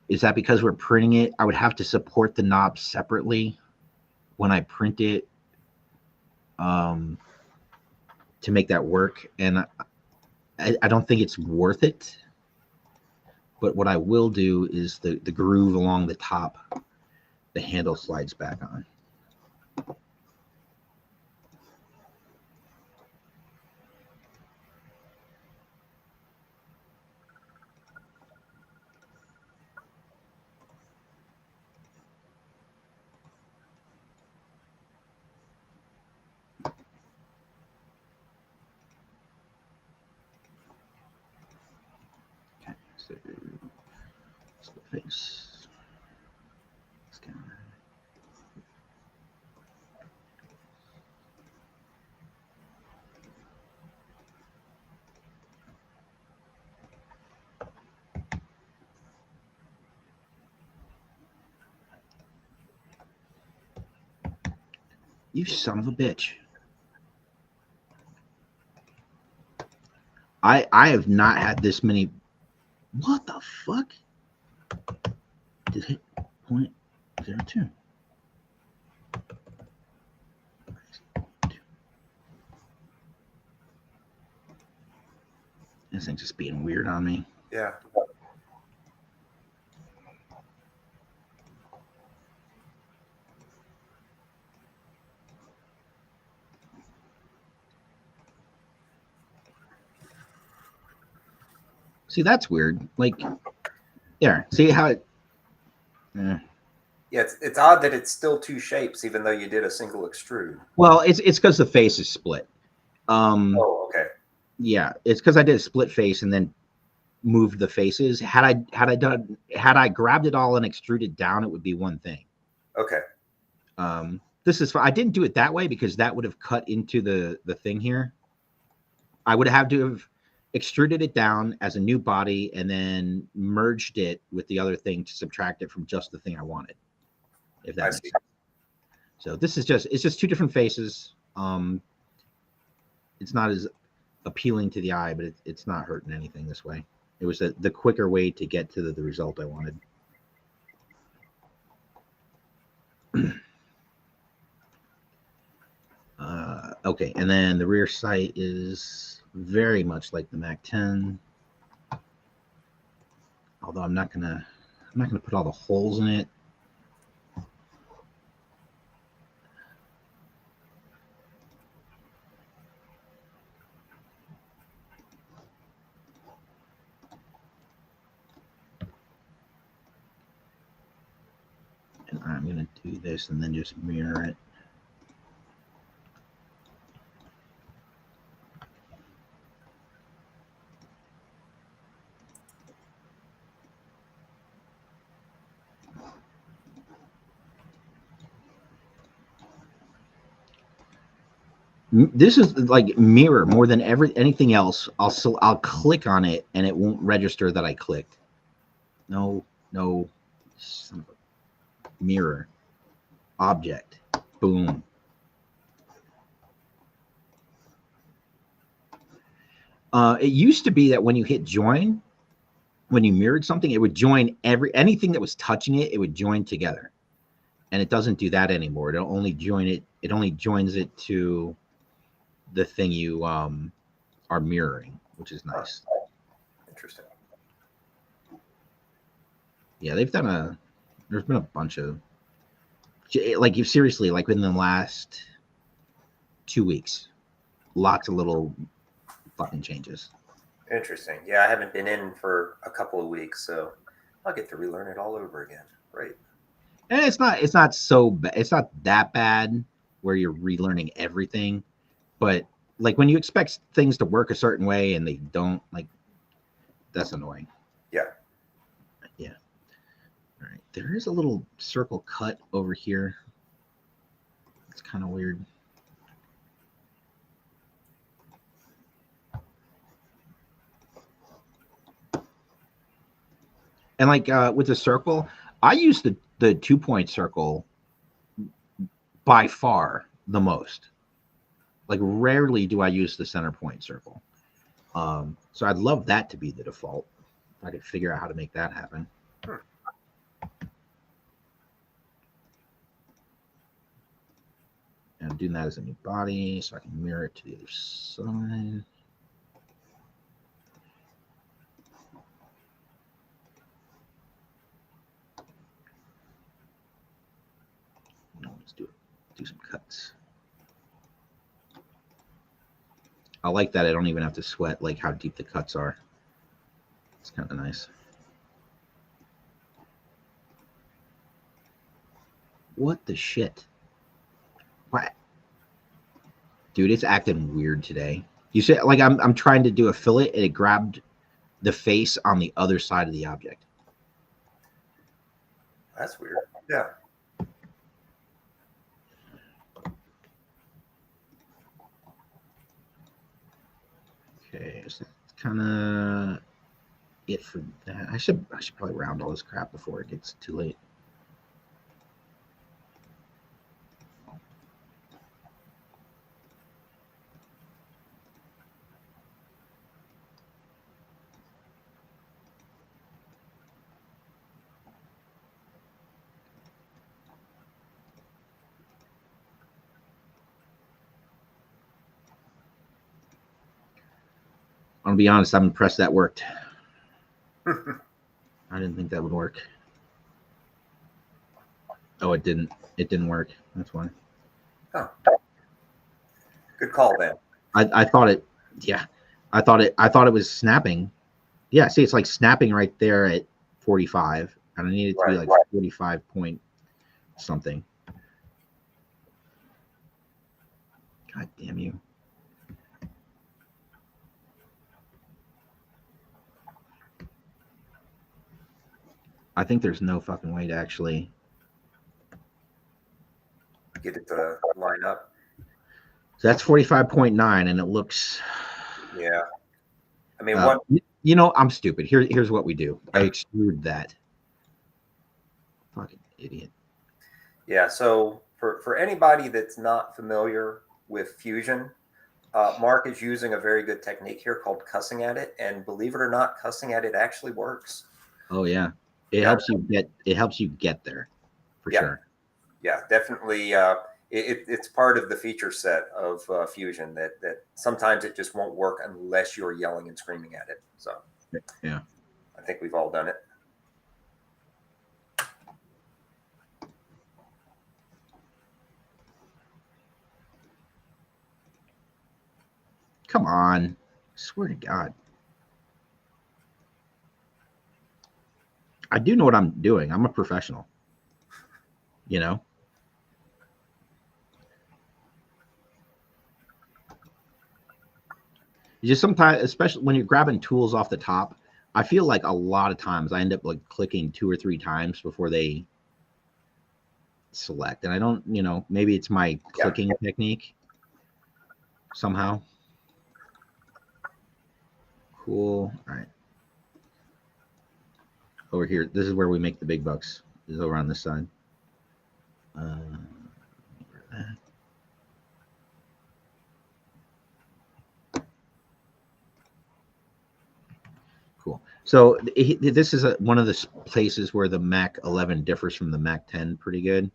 is that because we're printing it, I would have to support the knob separately when I print it to make that work. And I don't think it's worth it. But what I will do is the groove along the top, the handle slides back on. Okay, so split face. Scanner. You son of a bitch. I have not had this many. What the fuck? Did hit 0.02. This thing's just being weird on me. Yeah. See, that's weird. Like, there. See how it. Yeah, it's odd that it's still two shapes, even though you did a single extrude. Well, it's because the face is split. Oh, okay. Yeah, it's because I did a split face and then moved the faces. Had I grabbed it all and extruded down, it would be one thing. Okay. This is I didn't do it that way because that would have cut into the thing here. I would have to have extruded it down as a new body and then merged it with the other thing to subtract it from just the thing I wanted. If that makes sense. So this is it's just two different faces. It's not as appealing to the eye, but it's not hurting anything this way. It was the quicker way to get to the result I wanted. Okay, and then the rear sight is very much like the Mac 10. Although I'm not gonna put all the holes in it. And I'm gonna do this and then just mirror it. This is like mirror more than anything else. I'll click on it and it won't register that I clicked. No, son of a mirror object. Boom. It used to be that when you hit join, when you mirrored something, it would join anything that was touching it. It would join together, and it doesn't do that anymore. It'll only join it. It only joins it to the thing you are mirroring, which is nice. Interesting. Yeah, there's been a bunch of, like, you seriously, like within the last 2 weeks, lots of little fucking changes. Interesting. Yeah, I haven't been in for a couple of weeks, so I'll get to relearn it all over again. Right. And it's not so bad. It's not that bad where you're relearning everything, but like when you expect things to work a certain way and they don't, like that's annoying. Yeah. Yeah. All right. There is a little circle cut over here. It's kind of weird. And like with the circle, I use the 2 point circle by far the most. Like rarely do I use the center point circle. So I'd love that to be the default. If I could figure out how to make that happen. Hmm. And I'm doing that as a new body, so I can mirror it to the other side. Let's do some cuts. I like that I don't even have to sweat like how deep the cuts are. It's kind of nice. What the shit? What? Dude, it's acting weird today. You say like I'm trying to do a fillet and it grabbed the face on the other side of the object. That's weird. Yeah. Okay, so that's kind of it for that. I should probably round all this crap before it gets too late. I'm gonna be honest, I'm impressed that worked. I didn't think that would work. Oh, it didn't. It didn't work. That's why. Oh. Good call, Ben. I thought it. Yeah, I thought it was snapping. Yeah, see, it's like snapping right there at 45, and I need it to be like 45 point something. God damn you! I think there's no fucking way to actually Get it to line up. So that's 45.9, and it looks. Yeah. I mean, what? I'm stupid. Here's what we do. I extrude that. Fucking idiot. Yeah. So for anybody that's not familiar with Fusion, Mark is using a very good technique here called cussing at it, and believe it or not, cussing at it actually works. Oh yeah, it Yeah. helps you get. It helps you get there, for Yeah. sure. Yeah, definitely. It's part of the feature set of Fusion that sometimes it just won't work unless you're yelling and screaming at it. So Yeah. I think we've all done it. Come on. Swear to God. I do know what I'm doing. I'm a professional. You know? You just sometimes, especially when you're grabbing tools off the top, I feel like a lot of times I end up like clicking 2 or 3 times before they select. And I don't, maybe it's my clicking technique somehow. Cool. All right. Over here, this is where we make the big bucks. This is over on this side. Cool. So this is one of the places where the Mac 11 differs from the Mac 10 pretty good.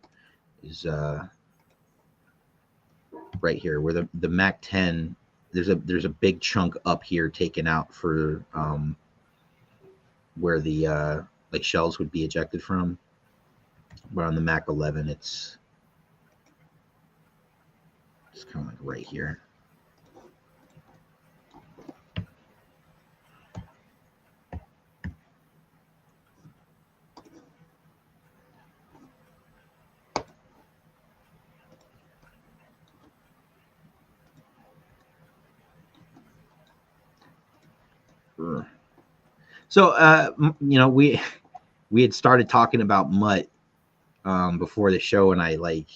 Is right here where the Mac 10 there's a big chunk up here taken out for where the like shells would be ejected from. But on the Mac 11, it's kind of like right here. So, we had started talking about Mutt before the show, and I like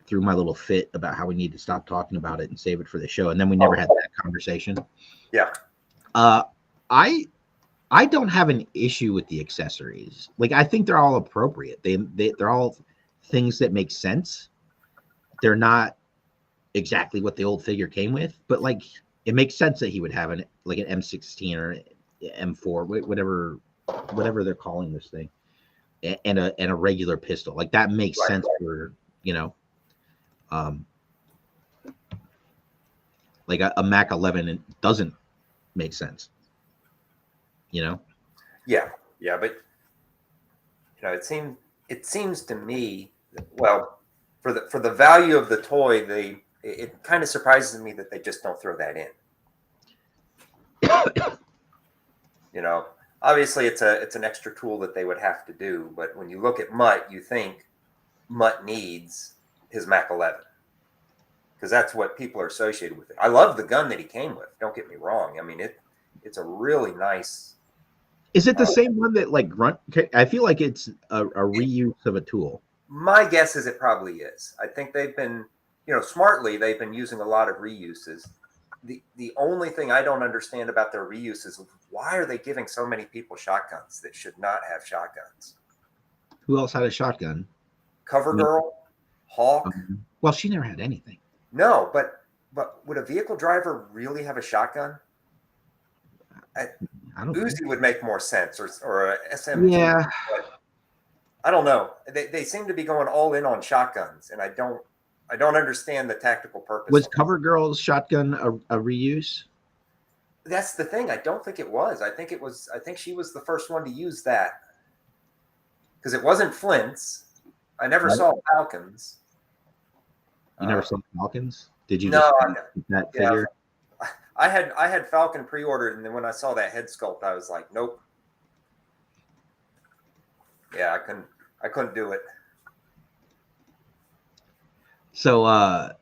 threw my little fit about how we need to stop talking about it and save it for the show, and then we never had that conversation. Yeah. I don't have an issue with the accessories. Like, I think they're all appropriate. They're all things that make sense. They're not exactly what the old figure came with, but like it makes sense that he would have an M16 or M4, whatever they're calling this thing, and a regular pistol. Like that makes sense for like a Mac 11. It doesn't make sense. Yeah, but it seems to me, well, for the value of the toy, it kind of surprises me that they just don't throw that in. Obviously it's an extra tool that they would have to do, but when you look at Mutt, you think Mutt needs his Mac 11 because that's what people are associated with it. I love the gun that he came with. Don't get me wrong. I mean, it's a really nice. Is it the same one that like Grunt? I feel like it's a reuse of a tool. My guess is it probably is. I think they've been, smartly, they've been using a lot of reuses. The only thing I don't understand about their reuses is why are they giving so many people shotguns that should not have shotguns? Who else had a shotgun? CoverGirl, Hawk. Well, she never had anything. No, but would a vehicle driver really have a shotgun? I don't Uzi would make more sense, or a SMG. Yeah. But I don't know. They seem to be going all in on shotguns, and I don't understand the tactical purpose. Was CoverGirl's shotgun a reuse? That's the thing. I don't think it was. I think she was the first one to use that because it wasn't Flint's. I never saw Falcons. You never saw Falcons? Did you? No, that figure. I had Falcon pre-ordered, and then when I saw that head sculpt, I was like, nope. Yeah, I couldn't do it. So, at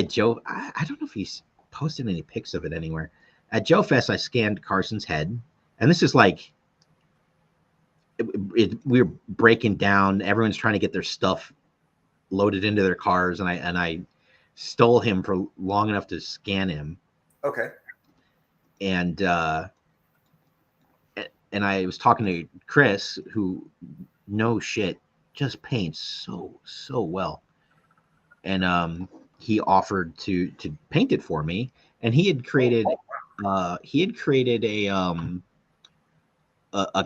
Joe, I don't know if he's posted any pics of it anywhere. At Joe Fest, I scanned Carson's head, and this is like we're breaking down. Everyone's trying to get their stuff loaded into their cars, and I stole him for long enough to scan him. Okay. And I was talking to Chris, who no shit just paints so well, and he offered to paint it for me, and he had created a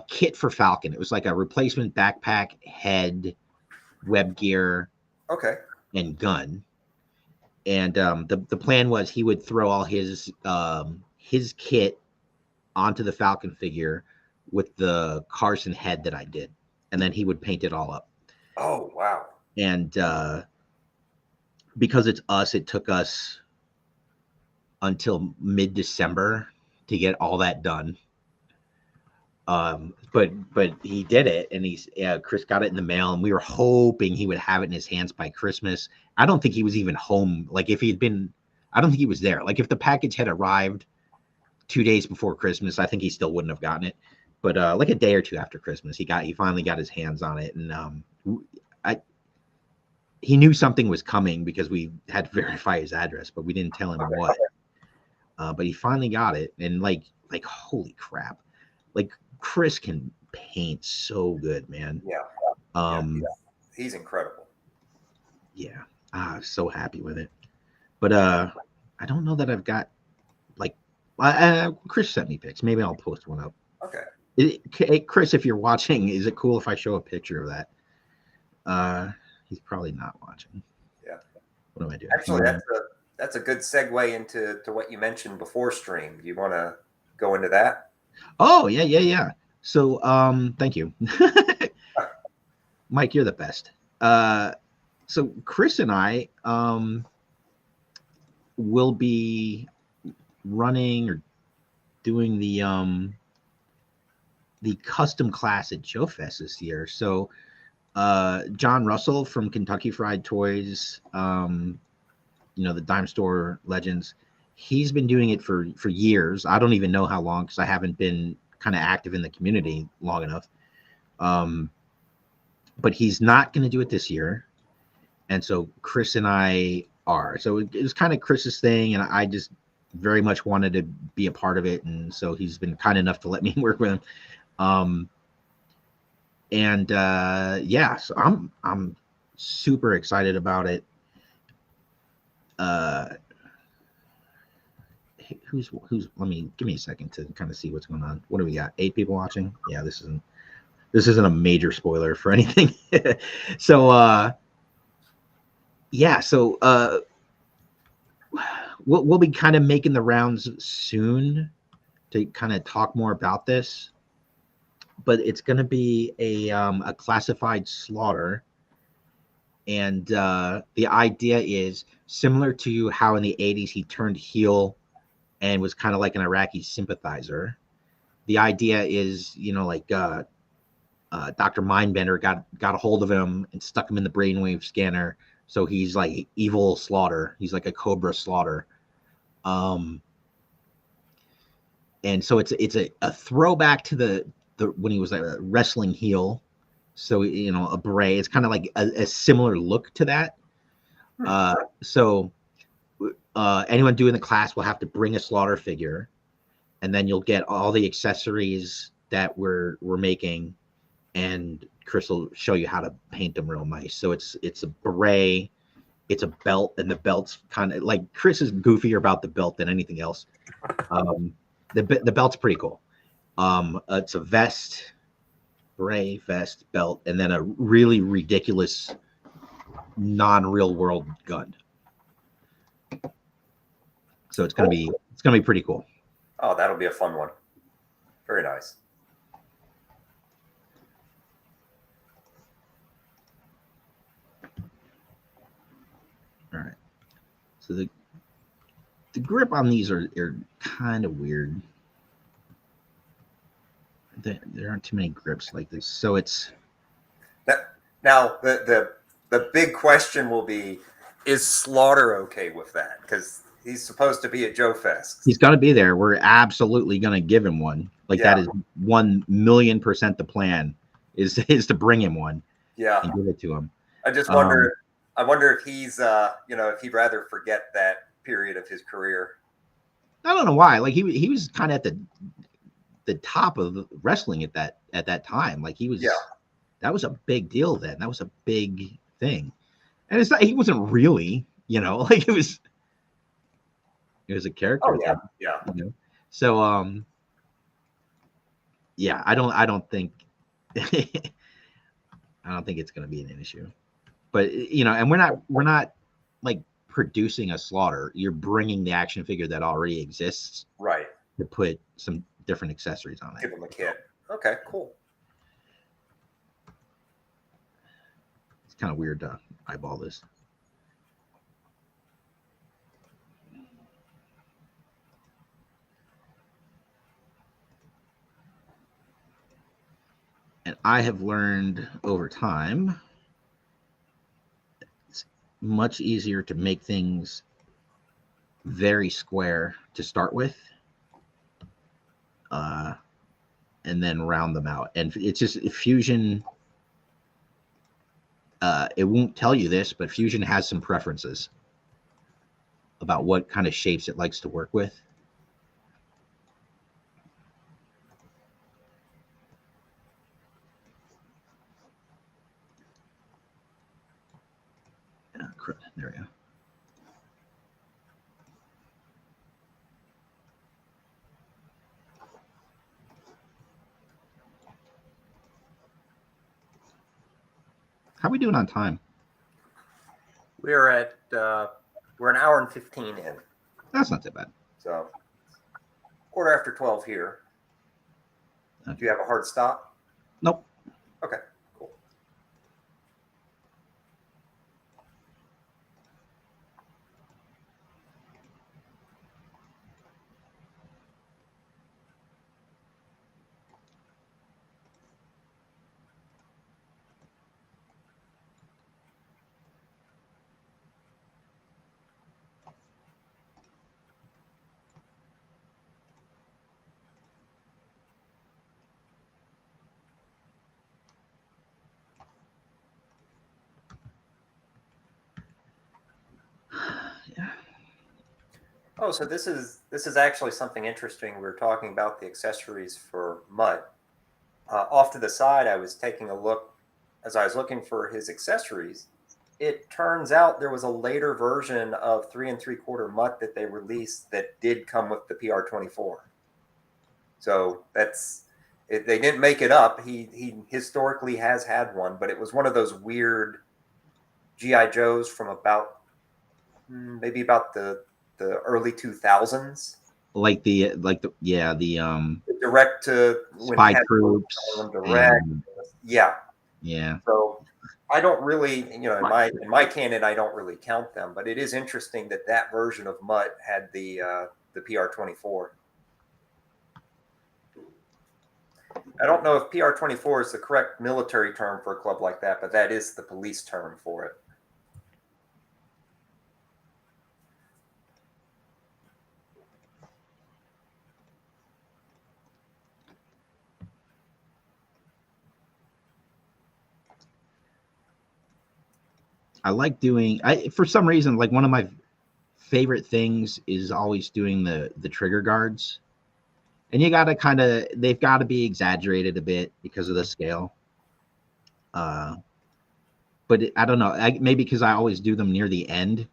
kit for Falcon. It was like a replacement backpack, head, web gear, and gun. And the plan was he would throw all his kit onto the Falcon figure with the Carson head that I did, and then he would paint it all up. Oh wow! And because it's us, it took us until mid-December to get all that done. But he did it, and Chris got it in the mail, and we were hoping he would have it in his hands by Christmas. I don't think he was even home. Like if he'd been, I don't think he was there. Like if the package had arrived 2 days before Christmas, I think he still wouldn't have gotten it. But like a day or two after Christmas, he finally got his hands on it, and he knew something was coming because we had to verify his address, but we didn't tell him what. But he finally got it, and like holy crap, like Chris can paint so good, man. Yeah. He's incredible. Yeah. So happy with it. But I don't know that I've got Chris sent me pics. Maybe I'll post one up. Okay. Hey, Chris, if you're watching, is it cool if I show a picture of that? He's probably not watching. Yeah. What am I doing? Actually, that's a good segue into what you mentioned before stream. Do you want to go into that? Oh, yeah. So, thank you. Mike, you're the best. So Chris and I will be running or doing the custom class at Joe Fest this year. So John Russell from Kentucky Fried Toys, the Dime Store Legends, he's been doing it for years. I don't even know how long because I haven't been kind of active in the community long enough. But he's not going to do it this year, and so Chris and I are. So it was kind of Chris's thing, and I just very much wanted to be a part of it, and so he's been kind enough to let me work with him. Yeah, so I'm super excited about it. Who's let me give me a second to kind of see what's going on. What do we got? 8 people watching. Yeah, this isn't a major spoiler for anything. So yeah, so we'll be kind of making the rounds soon to kind of talk more about this, but it's going to be a classified slaughter. And the idea is similar to how in the 80s he turned heel and was kind of like an Iraqi sympathizer. The idea is, like Dr. Mindbender got a hold of him and stuck him in the brainwave scanner. So he's like evil Slaughter. He's like a Cobra Slaughter. And so it's a throwback to the when he was a wrestling heel. So, a beret. It's kind of like a similar look to that. So anyone doing the class will have to bring a Slaughter figure, and then you'll get all the accessories that we're making, and Chris will show you how to paint them real nice. So it's a beret, it's a belt, and the belt's kind of like Chris is goofier about the belt than anything else. The belt's pretty cool. It's a vest, beret, vest, belt, and then a really ridiculous non-real world gun. So it's gonna be pretty cool. Oh, that'll be a fun one. Very nice. All right. So the grip on these are kind of weird. There aren't too many grips like this. So it's now the big question will be, is Slaughter okay with that? Because he's supposed to be at Joe Fest. He's gonna be there. We're absolutely gonna give him one. Like that is 1,000,000% the plan is to bring him one. Yeah. And give it to him. I just wonder. I wonder if he's if he'd rather forget that period of his career. I don't know why. Like he was kind of at the top of wrestling at that time. Like he was. Yeah. That was a big deal then. That was a big thing. And it's not. He wasn't really. Like it was a character. Oh yeah. Thing, yeah. So yeah. I don't think. I don't think it's going to be an issue. But and we're not like producing a Slaughter. You're bringing the action figure that already exists, right? To put some different accessories on it. Give them a kit. Okay, cool. It's kind of weird to eyeball this. And I have learned over time, it's much easier to make things very square to start with, and then round them out. And it's just Fusion. It won't tell you this, but Fusion has some preferences about what kind of shapes it likes to work with. There we go. How are we doing on time? We're at we're an hour and 15 in. That's not too bad. So 12:15 here. Okay. Do you have a hard stop? Nope. Okay, cool. Oh, so this is actually something interesting. We were talking about the accessories for Mutt. Off to the side, I was taking a look as I was looking for his accessories. It turns out there was a later version of 3 3/4 Mutt that they released that did come with the PR24. So that's it, they didn't make it up. He historically has had one, but it was one of those weird GI Joes from about maybe about the early 2000s. The Direct to when spy Hasbro was troops selling them direct. and Yeah. yeah. So I don't really, in my canon, I don't really count them, but it is interesting that that version of Mutt had the PR24. I don't know if PR24 is the correct military term for a club like that, but that is the police term for it. I like doing. I for some reason like one of my favorite things is always doing the trigger guards, and you got to they've got to be exaggerated a bit because of the scale. Uh, but I don't know. Maybe because I always do them near the end,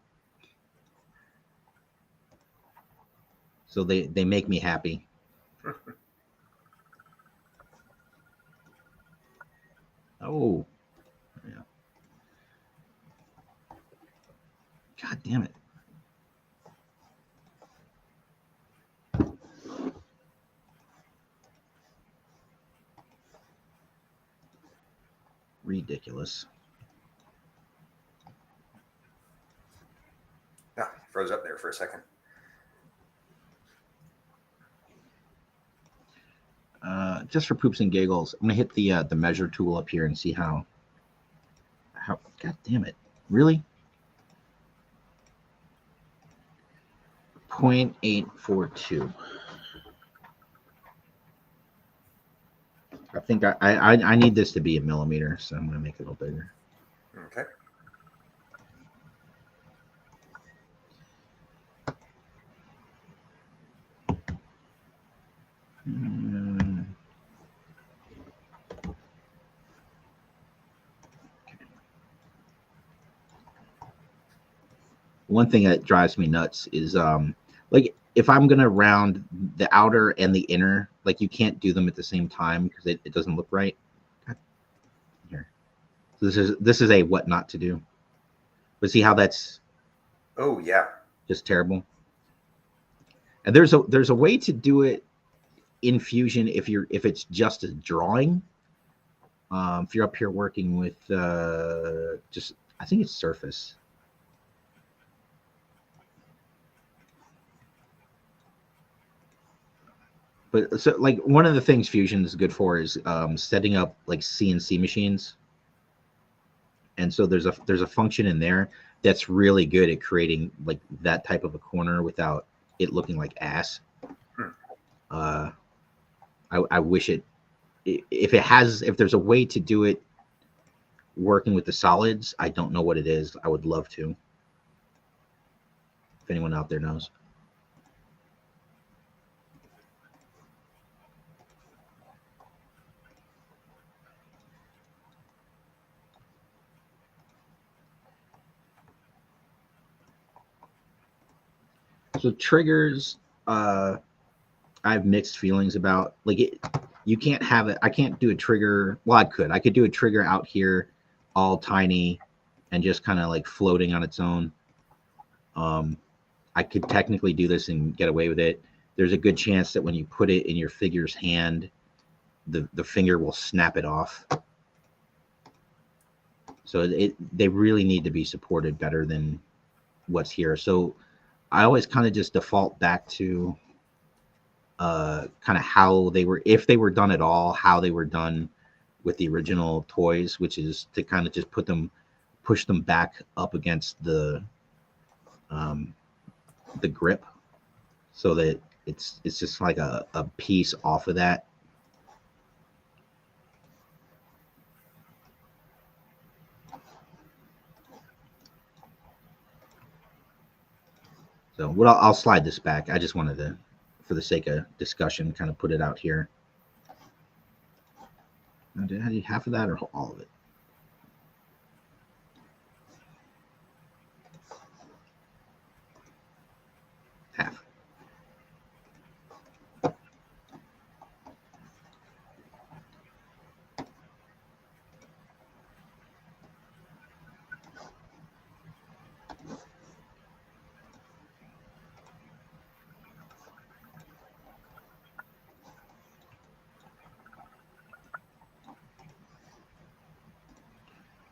so they make me happy. Oh, yeah. God damn it. Ridiculous. Ah, froze up there for a second. Just for poops and giggles, I'm gonna hit the measure tool up here and see how. God damn it! Really? 0.842. I think I need this to be a millimeter, so I'm gonna make it a little bigger. Okay. Mm. One thing that drives me nuts is like if I'm gonna round the outer and the inner, like you can't do them at the same time because it doesn't look right. Here, so this is a what not to do. But see how that's Oh yeah. just terrible. And there's a way to do it in Fusion if it's just a drawing. If you're up here working with just I think it's Surface. But so like one of the things Fusion is good for is setting up like CNC machines. And so there's a function in there that's really good at creating like that type of a corner without it looking like ass. Hmm. I wish if there's a way to do it working with the solids, I don't know what it is. I would love to. If anyone out there knows. So triggers, I have mixed feelings about. Like it, you can't have it. I can't do a trigger. Well, I could. I could do a trigger out here, all tiny, and just kind of like floating on its own. I could technically do this and get away with it. There's a good chance that when you put it in your figure's hand, the finger will snap it off. So they really need to be supported better than what's here. So I always kind of just default back to kind of how they were, if they were done at all, how they were done with the original toys, which is to kind of just push them back up against the grip, so that it's just like a piece off of that. So what I'll slide this back. I just wanted to, for the sake of discussion, kind of put it out here. Did I do half of that or all of it? Half.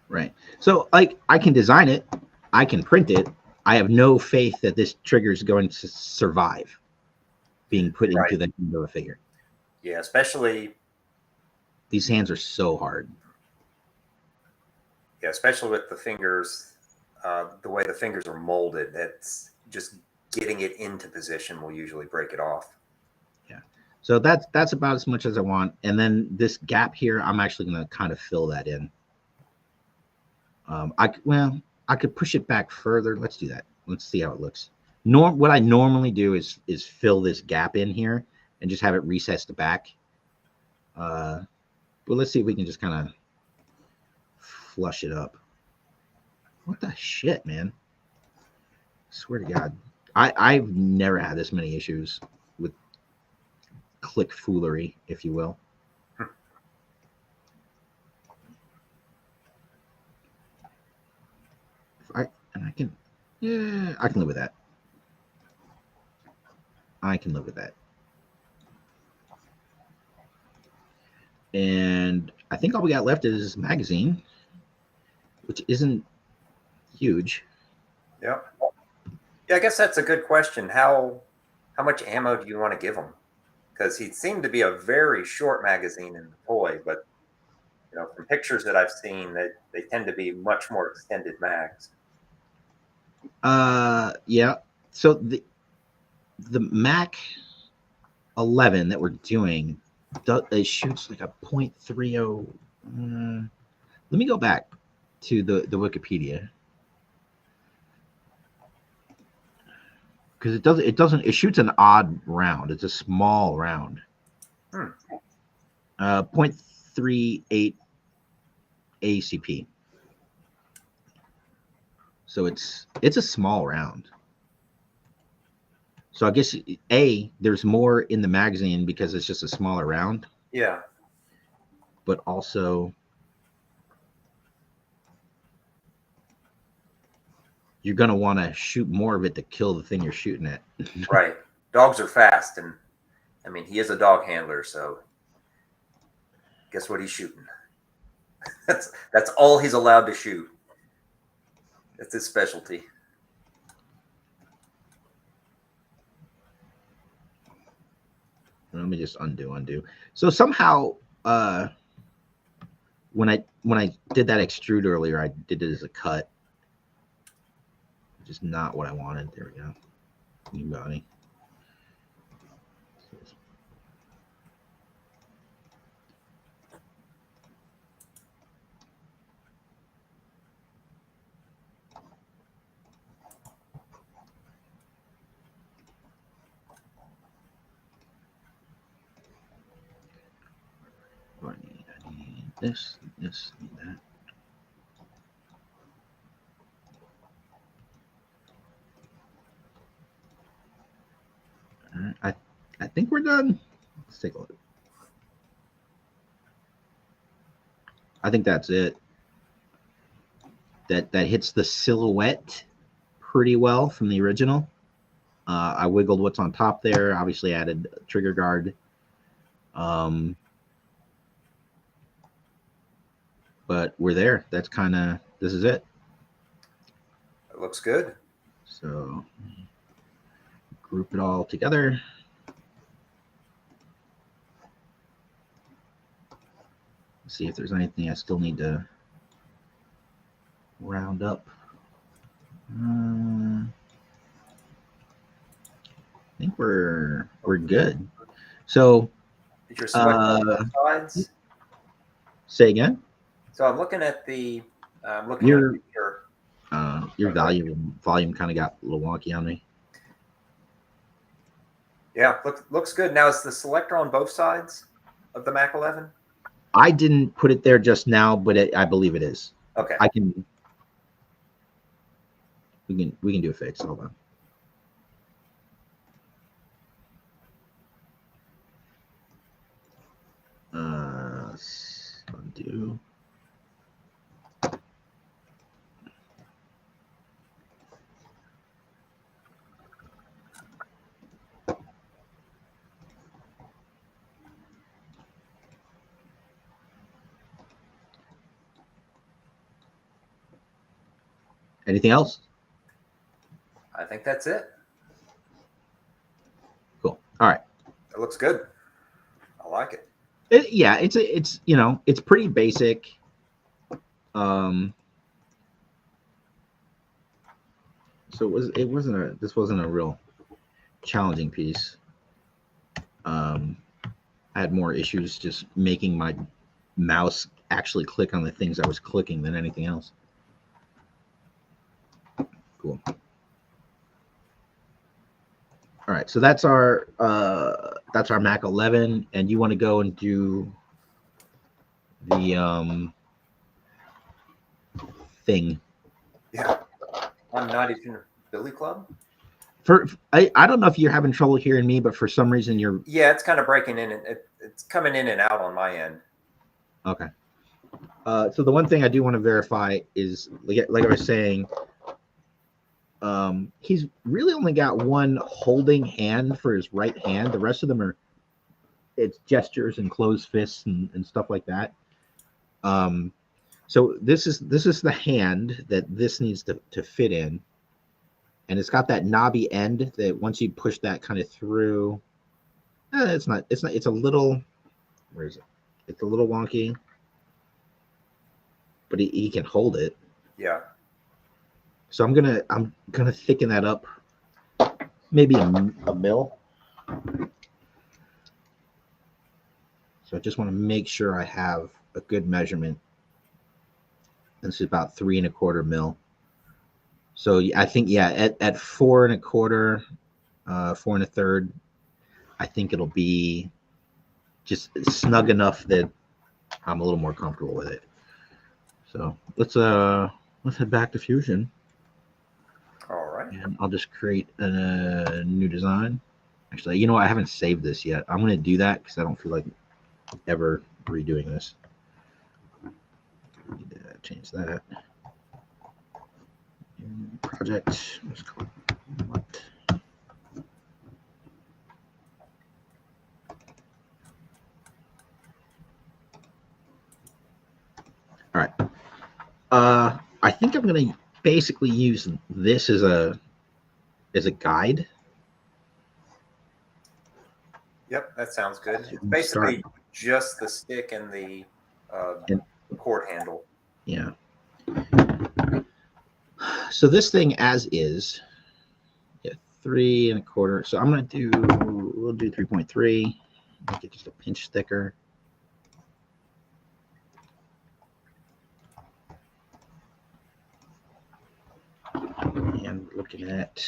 Right. So like I can design it, I can print it. I have no faith that this trigger is going to survive being put into the hand of a figure. Yeah, especially these hands are so hard. Yeah, especially with the fingers, the way the fingers are molded. That's just getting it into position will usually break it off. Yeah. So that's about as much as I want. And then this gap here, I'm actually going to kind of fill that in. I could push it back further. Let's do that. Let's see how it looks. What I normally do is fill this gap in here and just have it recess the back. But let's see if we can just kind of flush it up. What the shit, man? I swear to God. I've never had this many issues with click foolery, if you will. I can live with that. I can live with that. And I think all we got left is magazine, which isn't huge. Yep. Yeah, I guess that's a good question. How much ammo do you want to give him? Because he seemed to be a very short magazine in the toy, but you know, from pictures that I've seen, that they tend to be much more extended mags. Yeah. So the Mac 11 that we're doing, it shoots like a 0.30. Let me go back to the Wikipedia, because it shoots an odd round. It's a small round. 0.38 ACP. So it's a small round. So I guess there's more in the magazine because it's just a smaller round. Yeah. But also you're going to want to shoot more of it to kill the thing you're shooting at. Right. Dogs are fast, and I mean, he is a dog handler, so guess what he's shooting? That's all he's allowed to shoot. That's his specialty. Let me just undo. So somehow, when I did that extrude earlier, I did it as a cut, which is not what I wanted. There we go. New body. I need this, need that. All right, I think we're done. Let's take a look. I think that's it. That hits the silhouette pretty well from the original. I wiggled what's on top there. Obviously added trigger guard. But we're there. This is it. It looks good. So group it all together. See if there's anything I still need to round up. I think we're good. So did your sides? Say again. So I'm looking at the your volume kind of got a little wonky on me. Yeah, looks good. Now is the selector on both sides of the Mac 11? I didn't put it there just now, but I believe it is. Okay. I can. We can do a fix. Hold on. Undo. Anything else? I think that's it. Cool. All right. It looks good. I like it. Yeah, it's you know, it's pretty basic. So this wasn't a real challenging piece. I had more issues just making my mouse actually click on the things I was clicking than anything else. Cool. All right, so that's our Mac 11, and you want to go and do the thing. Yeah. I'm not even Billy Club. I don't know if you're having trouble hearing me, but for some reason you're. Yeah, it's kind of breaking in, and it's coming in and out on my end. Okay. So the one thing I do want to verify is, like I was saying, he's really only got one holding hand for his right hand. The rest of them it's gestures and closed fists and stuff like that. So this is the hand that this needs to fit in, and it's got that knobby end that once you push that kind of through, it's a little, where is it? It's a little wonky, but he can hold it. Yeah. So I'm gonna thicken that up, maybe a mil. So I just want to make sure I have a good measurement. This is about 3 1/4 mil. So I think, yeah, at 4 1/4, 4 1/3, I think it'll be just snug enough that I'm a little more comfortable with it. So let's head back to Fusion. All right. And I'll just create a new design. Actually, you know what? I haven't saved this yet. I'm going to do that because I don't feel like ever redoing this. Change that. Project. Let's call it what? All right. I think I'm going to basically use this as a guide. Yep, that sounds good. Basically, just the stick and the cord handle. Yeah. So this thing as is, 3 1/4. So we'll do 3.3. Make it just a pinch thicker. And looking at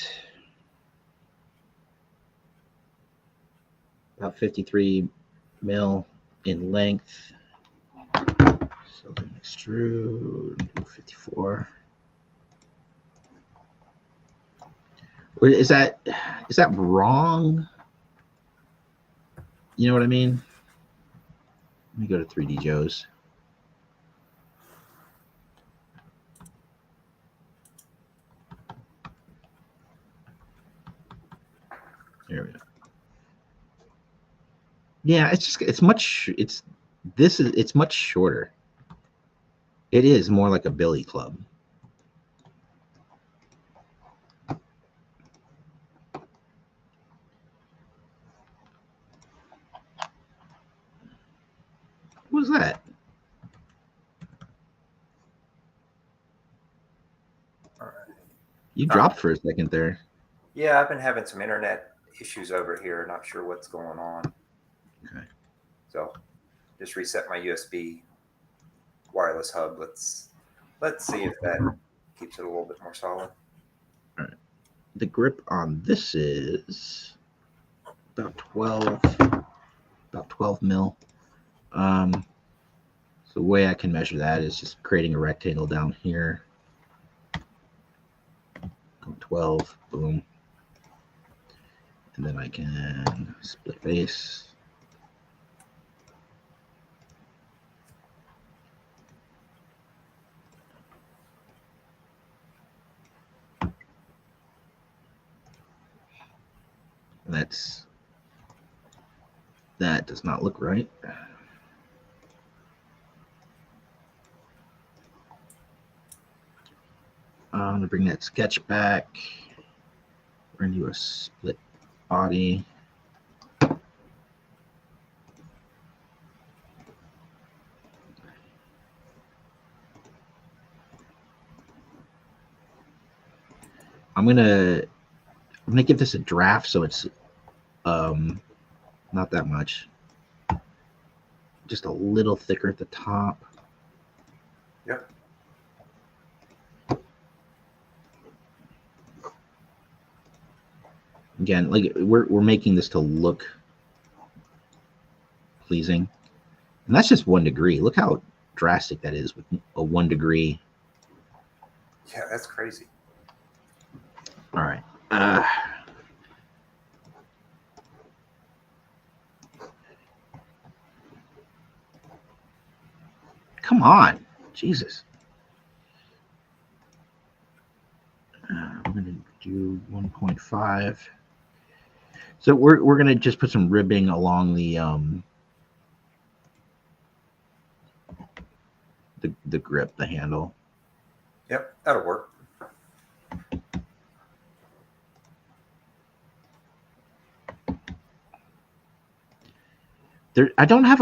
about 53 mil in length. So then extrude 54. Is that wrong? You know what I mean? Let me go to 3D Joe's. There we go. Yeah, it's much shorter. It is more like a billy club. What was that? All right. You dropped for a second there. Yeah, I've been having some internet issues over here. Not sure what's going on. Okay. So just reset my USB wireless hub. Let's see if that keeps it a little bit more solid. All right. The grip on this is about 12 mil. So the way I can measure that is just creating a rectangle down here. 12, boom. And then I can split face. That does not look right. I'm gonna bring that sketch back. We're gonna do a split body. I'm gonna give this a draft so it's not that much. Just a little thicker at the top. Yep. Again, like we're making this to look pleasing. And that's just 1 degree. Look how drastic that is with a 1 degree. Yeah, that's crazy. All right. Come on. Jesus. I'm going to do 1.5. So we're going to just put some ribbing along the grip, the handle. Yep, that'll work. I don't have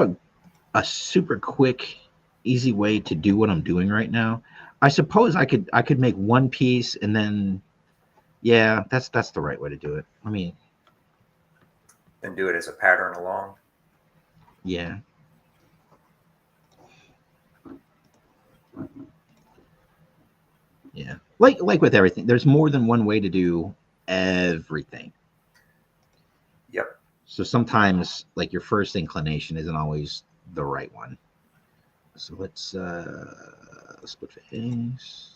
a super quick, easy way to do what I'm doing right now. I suppose I could make one piece and then, yeah, that's the right way to do it. I mean, and do it as a pattern along. Yeah. Yeah. Like with everything, there's more than one way to do everything. Yep. So sometimes like your first inclination isn't always the right one. So let's split face.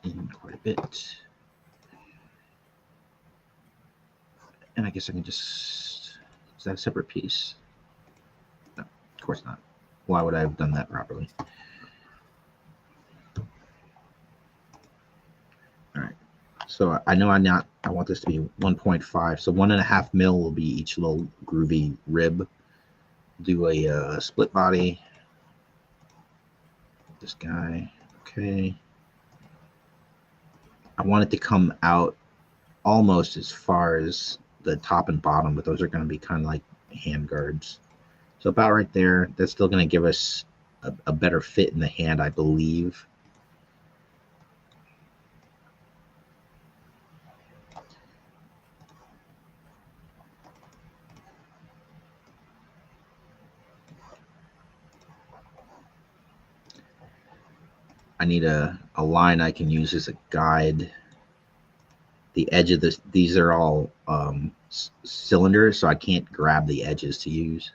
In quite a bit. And I guess I can just, is that a separate piece? No, of course not. Why would I have done that properly? All right. So I know I want this to be 1.5. So 1.5 mil will be each little groovy rib. Do a split body. This guy. Okay. I want it to come out almost as far as the top and bottom, but those are going to be kind of like hand guards. So about right there, that's still going to give us a better fit in the hand, I believe. I need a line I can use as a guide. The edge of this, these are all cylinders, so I can't grab the edges to use.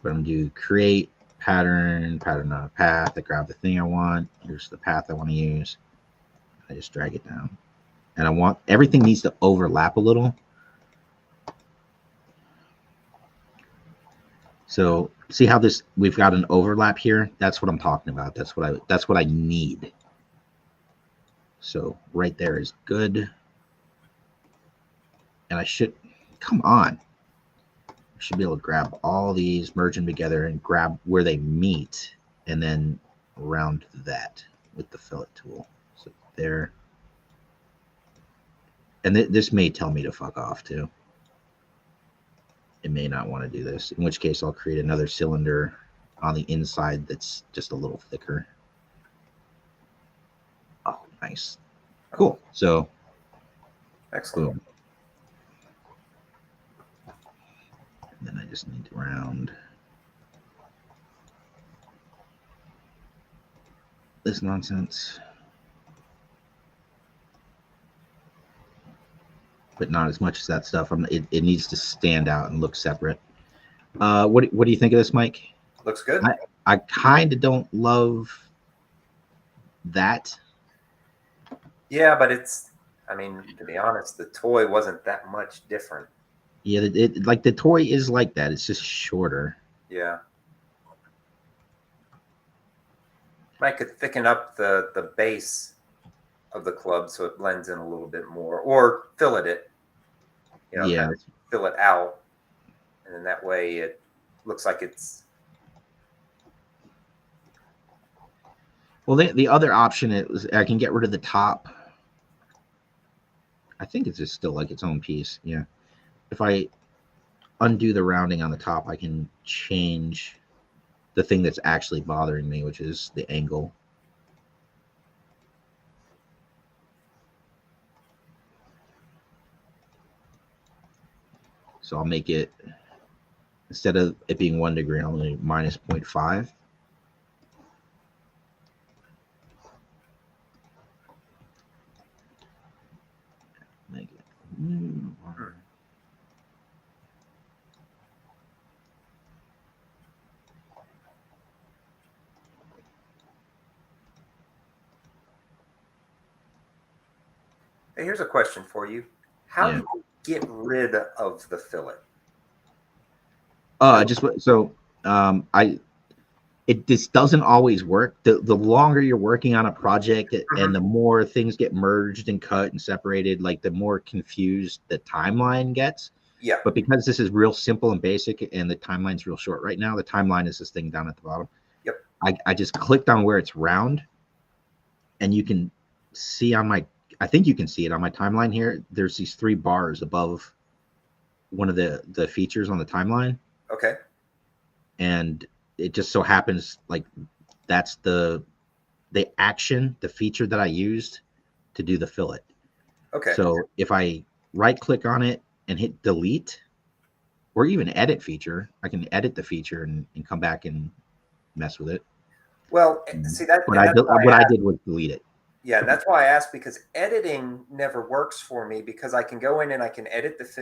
But I'm going to do create pattern on a path. I grab the thing I want. Here's the path I want to use. I just drag it down. And I want, everything needs to overlap a little. So see how this, we've got an overlap here? That's what I'm talking about. That's what I need. So right there is good. And I should, come on. I should be able to grab all these, merge them together and grab where they meet and then round that with the fillet tool. So there. And this may tell me to fuck off too. It may not want to do this, in which case I'll create another cylinder on the inside that's just a little thicker. Oh, nice. Cool. So, excellent. Boom. And then I just need to round this nonsense. but not as much as that stuff. It needs to stand out and look separate. What do you think of this, Mike? Looks good. I kind of don't love that. Yeah, but I mean, to be honest, the toy wasn't that much different. Yeah, like the toy is like that. It's just shorter. Yeah. I could thicken up the base of the club so it blends in a little bit more, or fillet it. Yeah. Kind of fill it out, and then that way it looks like it's. Well, the other option is I can get rid of the top. I think it's just still like its own piece. Yeah. If I undo the rounding on the top, I can change the thing that's actually bothering me, which is the angle. So I'll make it, instead of it being 1 degree, I'll make minus 0.5. Make it. Hey, here's a question for you. How do you get rid of the fillet? This doesn't always work. The longer you're working on a project and the more things get merged and cut and separated, like the more confused the timeline gets. Yeah. But because this is real simple and basic and the timeline's real short right now, the timeline is this thing down at the bottom. Yep. I just clicked on where it's round, and you can see I think you can see it on my timeline here. There's these 3 bars above one of the features on the timeline. Okay. And it just so happens like that's the action, the feature that I used to do the fillet. Okay. So if I right click on it and hit delete or even edit feature, I can edit the feature and come back and mess with it. Well, see that. What I did was delete it. Yeah, and that's why I asked, because editing never works for me, because I can go in and I can edit if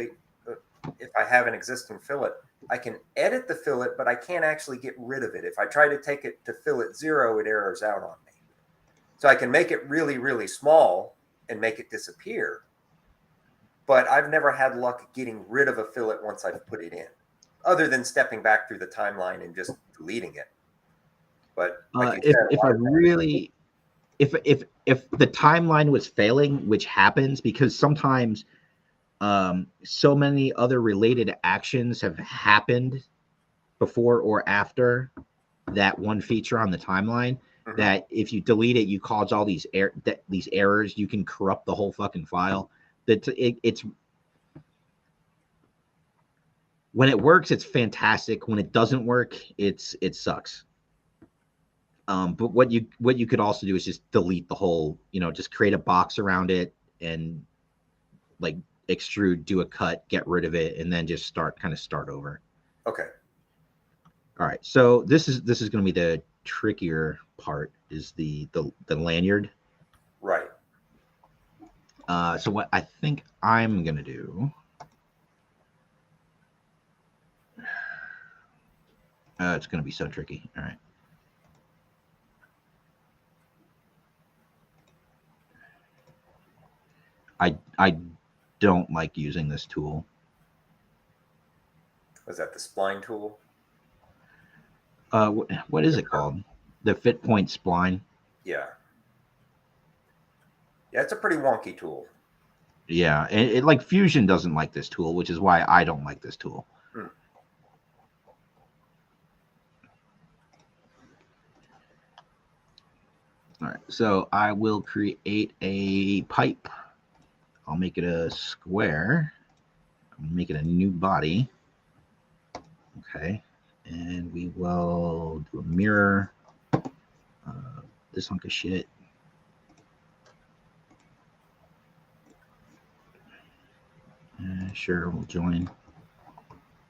I have an existing fillet, I can edit the fillet, but I can't actually get rid of it. If I try to take it to fillet 0, it errors out on me. So I can make it really, really small and make it disappear. But I've never had luck getting rid of a fillet once I've put it in, other than stepping back through the timeline and just deleting it. But like if the timeline was failing, which happens because sometimes so many other related actions have happened before or after that one feature on the timeline, that if you delete it, you cause all these errors. You can corrupt the whole fucking file. It's when it works, it's fantastic. When it doesn't work, it sucks. But what you could also do is just delete the whole, just create a box around it and like extrude, do a cut, get rid of it, and then just start over. Okay. All right. So this is going to be the trickier part, is the lanyard. Right. So what I think I'm going to do. It's going to be so tricky. All right. I don't like using this tool. Was that the spline tool? What is it called? The Fit Point spline. Yeah. Yeah, it's a pretty wonky tool. Yeah, it like Fusion doesn't like this tool, which is why I don't like this tool. All right, so I will create a pipe. I'll make it a square. I'll make it a new body. Okay, and we will do a mirror. This hunk of shit. Sure, we'll join.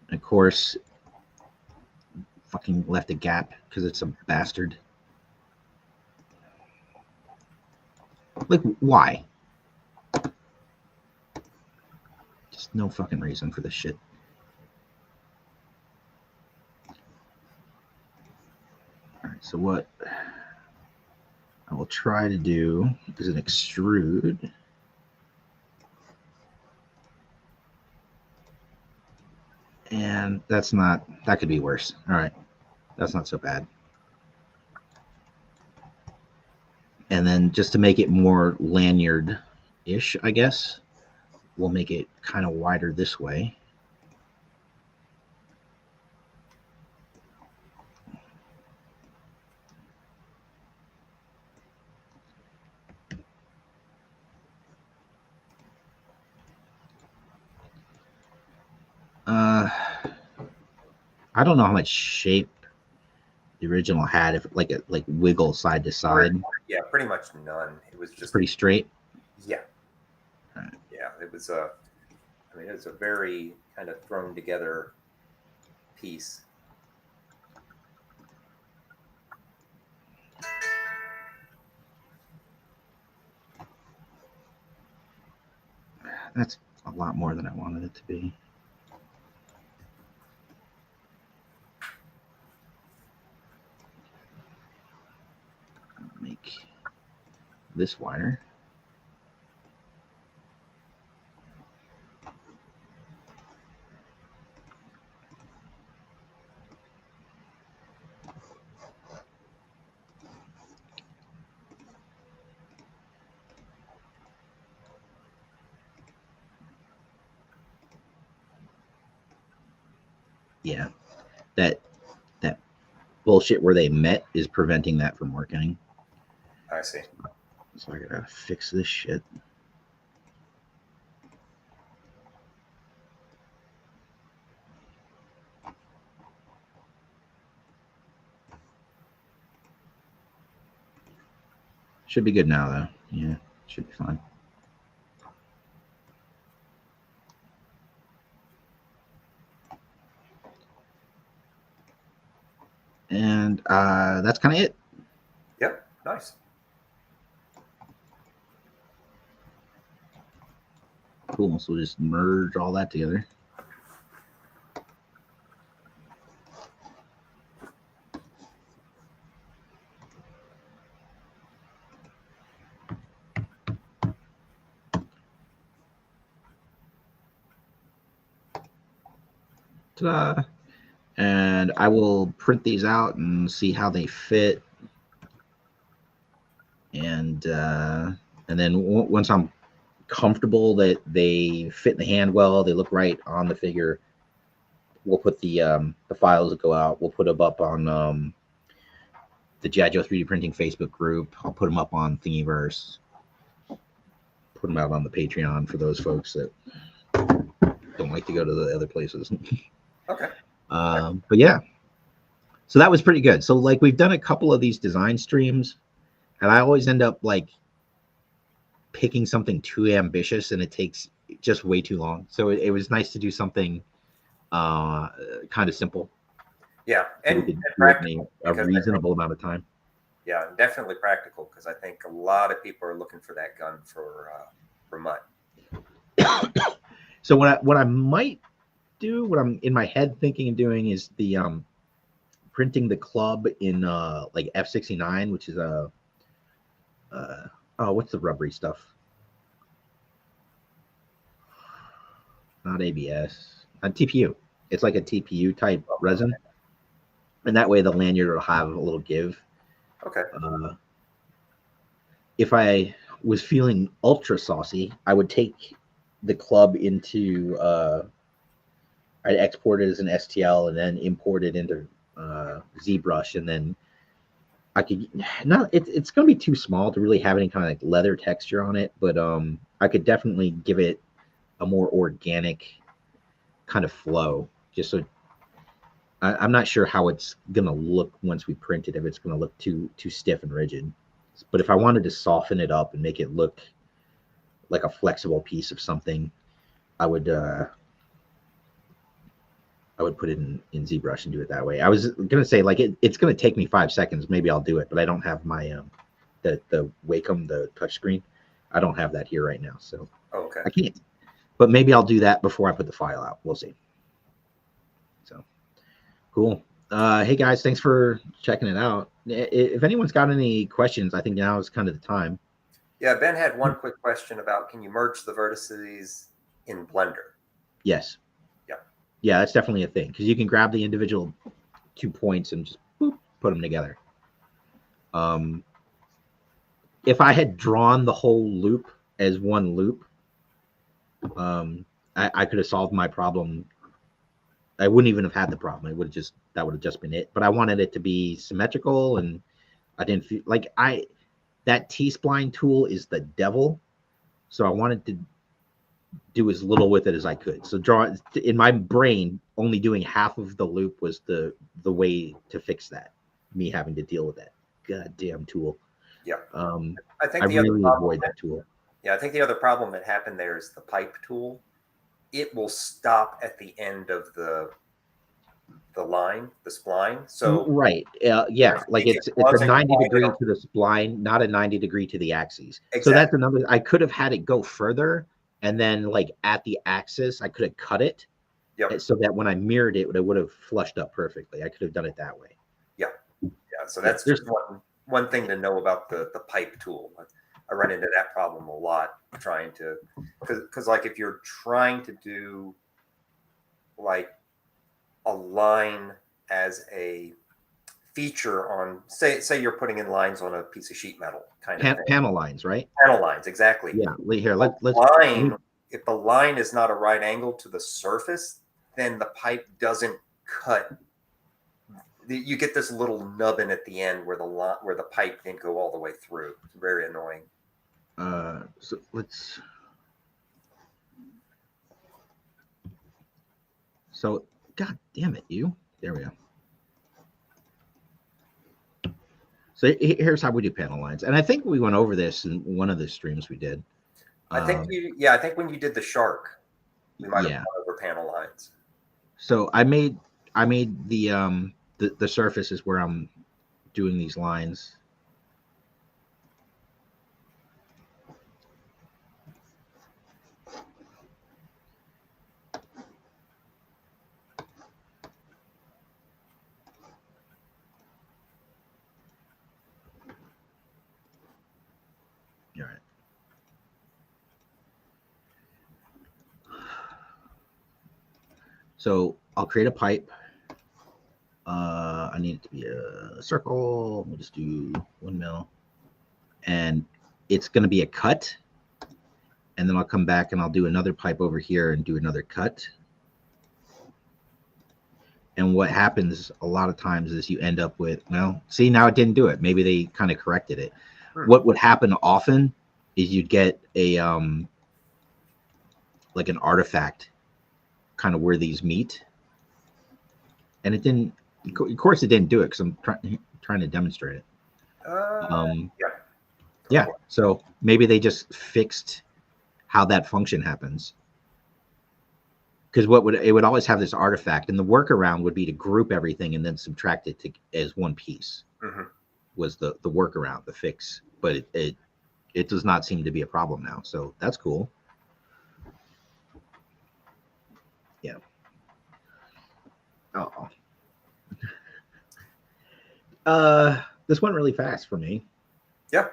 And of course, fucking left a gap because it's a bastard. Like, why? No fucking reason for this shit. All right, so what I will try to do is an extrude. And that's not, that could be worse. All right, that's not so bad. And then just to make it more lanyard-ish, I guess, we'll make it kind of wider this way. I don't know how much shape the original had, if like it like wiggle side to side. Yeah, pretty much none. It was just pretty straight. Yeah. Right. Yeah, it was a. I mean, it was a very kind of thrown together piece. That's a lot more than I wanted it to be. Make this wider. Yeah, that bullshit where they met is preventing that from working. I see. So I gotta fix this shit. Should be good now, though. Yeah, should be fine. And that's kind of it. Yep, nice. Cool. So we'll just merge all that together. Ta-da. And I will print these out and see how they fit. And then once I'm comfortable that they fit in the hand well, they look right on the figure, we'll put the files that go out. We'll put them up on the G.I. Joe 3D printing Facebook group. I'll put them up on Thingiverse. Put them out on the Patreon for those folks that don't like to go to the other places. Okay. But yeah, so that was pretty good. So like we've done a couple of these design streams, and I always end up like picking something too ambitious, and it takes just way too long. So it was nice to do something kind of simple. Yeah, so and practical a reasonable amount of time. Yeah, definitely practical, because I think a lot of people are looking for that gun for Mutt. So what I might do, what I'm in my head thinking of doing, is the printing the club in like F69, which is a what's the rubbery stuff? Not ABS, TPU. It's like a TPU type resin, and that way the lanyard will have a little give. Okay. If I was feeling ultra saucy, I would take the club into I'd export it as an STL and then import it into ZBrush, and then I could it's going to be too small to really have any kind of like leather texture on it, but I could definitely give it a more organic kind of flow, just so I'm not sure how it's going to look once we print it, if it's going to look too stiff and rigid. But if I wanted to soften it up and make it look like a flexible piece of something, I would put it in ZBrush and do it that way. I was gonna say like it's gonna take me 5 seconds. Maybe I'll do it, but I don't have my the Wacom, the touchscreen. I don't have that here right now, so okay. I can't. but maybe I'll do that before I put the file out. We'll see. So cool. Hey guys, thanks for checking it out. If anyone's got any questions, I think now is kind of the time. Yeah, Ben had one quick question about, can you merge the vertices in Blender? Yes. Yeah. Yeah, that's definitely a thing, because you can grab the individual 2 points and just boop, put them together. If I had drawn the whole loop as one loop, I could have solved my problem. I wouldn't even have had the problem. That would have just been it. But I wanted it to be symmetrical, and I didn't feel like that T-spline tool is the devil. So I wanted to do as little with it as I could. So draw in my brain, only doing half of the loop was the way to fix that. Me having to deal with that goddamn tool. Yeah. I think I really avoid that tool. Yeah, I think the other problem that happened there is the pipe tool. It will stop at the end of the line, the spline. So right, yeah, like it's a 90 degree to the spline, not a 90 degree to the axis. Exactly. So that's another. I could have had it go further, and then like at the axis, I could have cut it, so that when I mirrored it, it would have flushed up perfectly. I could have done it that way. Yeah. So that's just one thing to know about the pipe tool. I run into that problem a lot trying to, because like if you're trying to do like a line as a feature on, say you're putting in lines on a piece of sheet metal kind of thing. Panel lines, right? Panel lines, exactly. Yeah, here, if the line is not a right angle to the surface, then the pipe doesn't cut. You get this little nubbin at the end where the pipe didn't go all the way through. It's very annoying. So let's. So, God damn it, you. There we go. So here's how we do panel lines, and I think we went over this in one of the streams we did. I think when you did the shark, we might have gone over panel lines. So I made the surface is where I'm doing these lines. All right. So I'll create a pipe. I need it to be a circle. We'll just do 1 mil, and it's going to be a cut. And then I'll come back and I'll do another pipe over here and do another cut. And what happens a lot of times is you end up with, well, see, now it didn't do it. Maybe they kind of corrected it. What would happen often is you'd get a like an artifact kind of where these meet. And it didn't, of course it didn't do it because I'm trying to demonstrate it. Yeah. So maybe they just fixed how that function happens. Because it would always have this artifact, and the workaround would be to group everything and then subtract it as one piece. Mm-hmm. Was the workaround, the fix. But it does not seem to be a problem now. So that's cool. Yeah. Oh. This went really fast for me. Yeah.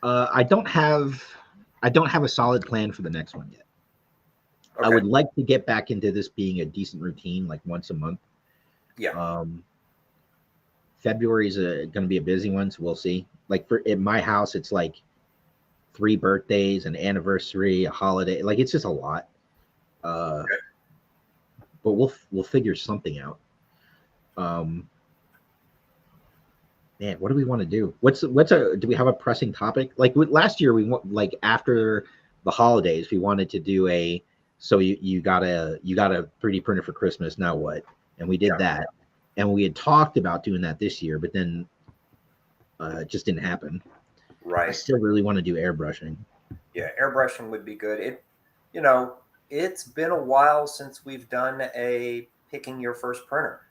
I don't have a solid plan for the next one yet. Okay. I would like to get back into this being a decent routine, like once a month. Yeah. February is going to be a busy one, so we'll see. Like at my house, it's like 3 birthdays, an anniversary, a holiday. Like it's just a lot. Okay. But we'll figure something out. Man, what do we want to do? Do we have a pressing topic? Like last year, like after the holidays, we wanted to do so you got a 3D printer for Christmas. Now what? And we did that, and we had talked about doing that this year, but then it just didn't happen. Right. I still really want to do airbrushing. Yeah, airbrushing would be good. It's been a while since we've done a picking your first printer.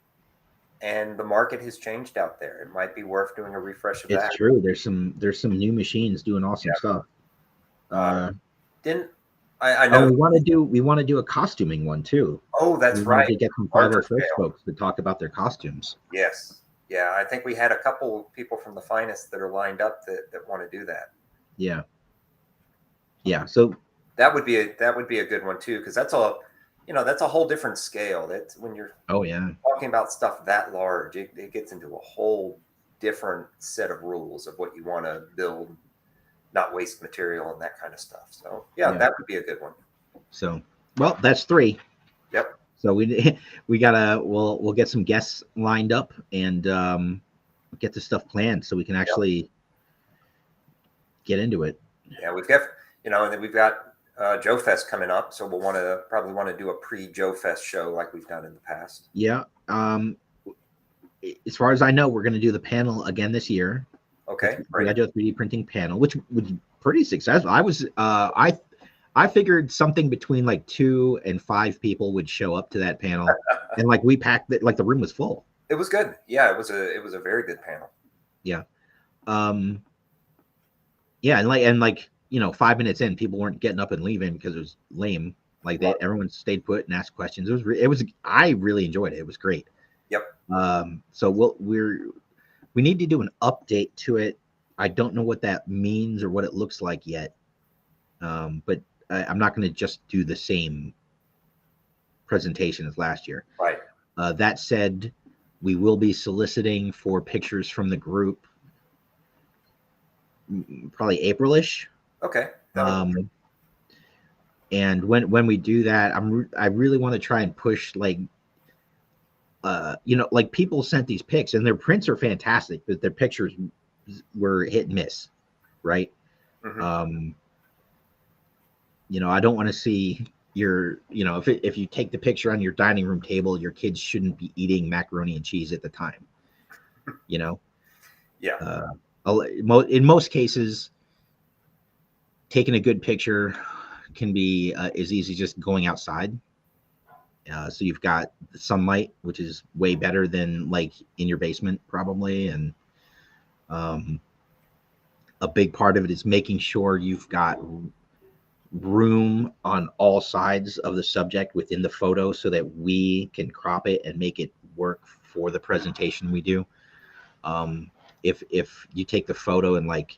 And the market has changed out there. It might be worth doing a refresh of that. It's true. There's some new machines doing awesome stuff. I Oh, know. we want to do a costuming one too. Oh, We that's wanted right. to get some Larger 501st scale. folks to talk about their costumes. Yes. Yeah, I think we had a couple people from the finest that are lined up that want to do that. Yeah. Yeah. So That would be a good one too, because that's a whole different scale. That's when you're oh yeah. talking about stuff that large, it gets into a whole different set of rules of what you want to build, not waste material and that kind of stuff. So yeah, Yeah. that would be a good one. So well, that's 3. Yep. So we gotta we'll get some guests lined up and get the stuff planned so we can Yep. actually get into it. Yeah, we've got and then we've got Joe Fest coming up, so we'll probably want to do a pre-Joe Fest show like we've done in the past. Yeah. As far as I know, we're going to do the panel again this year. Okay, We great. got to do a 3D printing panel, which was pretty successful. I figured something between like 2 and 5 people would show up to that panel, and like we packed it, like the room was full. It was good. Yeah, it was a very good panel. Yeah. Yeah, and like 5 minutes in, people weren't getting up and leaving because it was lame. Like everyone stayed put and asked questions. I really enjoyed it. It was great. Yep. So we need to do an update to it. I don't know what that means or what it looks like yet. But I'm not going to just do the same presentation as last year. Right. That said, we will be soliciting for pictures from the group probably April-ish. Okay. And when we do that, I really want to try and push like like people sent these pics and their prints are fantastic, but their pictures were hit and miss, right? Mm-hmm. I don't want to see your, if you take the picture on your dining room table, your kids shouldn't be eating macaroni and cheese at the time. Yeah. In most cases, taking a good picture can be as easy as just going outside. So you've got the sunlight, which is way better than like in your basement probably. And a big part of it is making sure you've got room on all sides of the subject within the photo so that we can crop it and make it work for the presentation we do. If you take the photo and like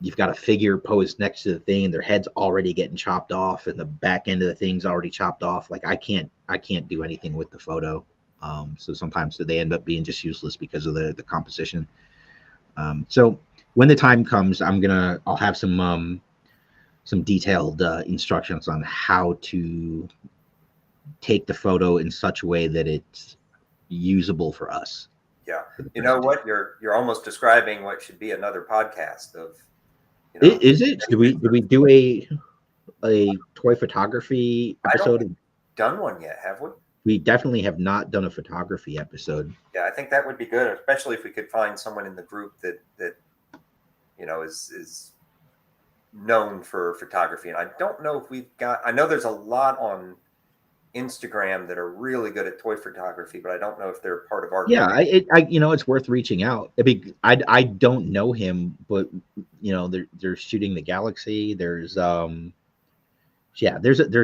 you've got a figure posed next to the thing and their head's already getting chopped off and the back end of the thing's already chopped off, like I can't do anything with the photo. So sometimes they end up being just useless because of the composition. So when the time comes, I'll have some detailed instructions on how to take the photo in such a way that it's usable for us. Yeah. You know what? You're almost describing what should be another podcast of. Is it? Do we do a toy photography episode? I don't done one yet, have we? We definitely have not done a photography episode. Yeah, I think that would be good, especially if we could find someone in the group that is known for photography. And I don't know if I know there's a lot on Instagram that are really good at toy photography, but I don't know if they're part of our group. It's worth reaching out. I don't know him, but they're shooting the Galaxy. There's there's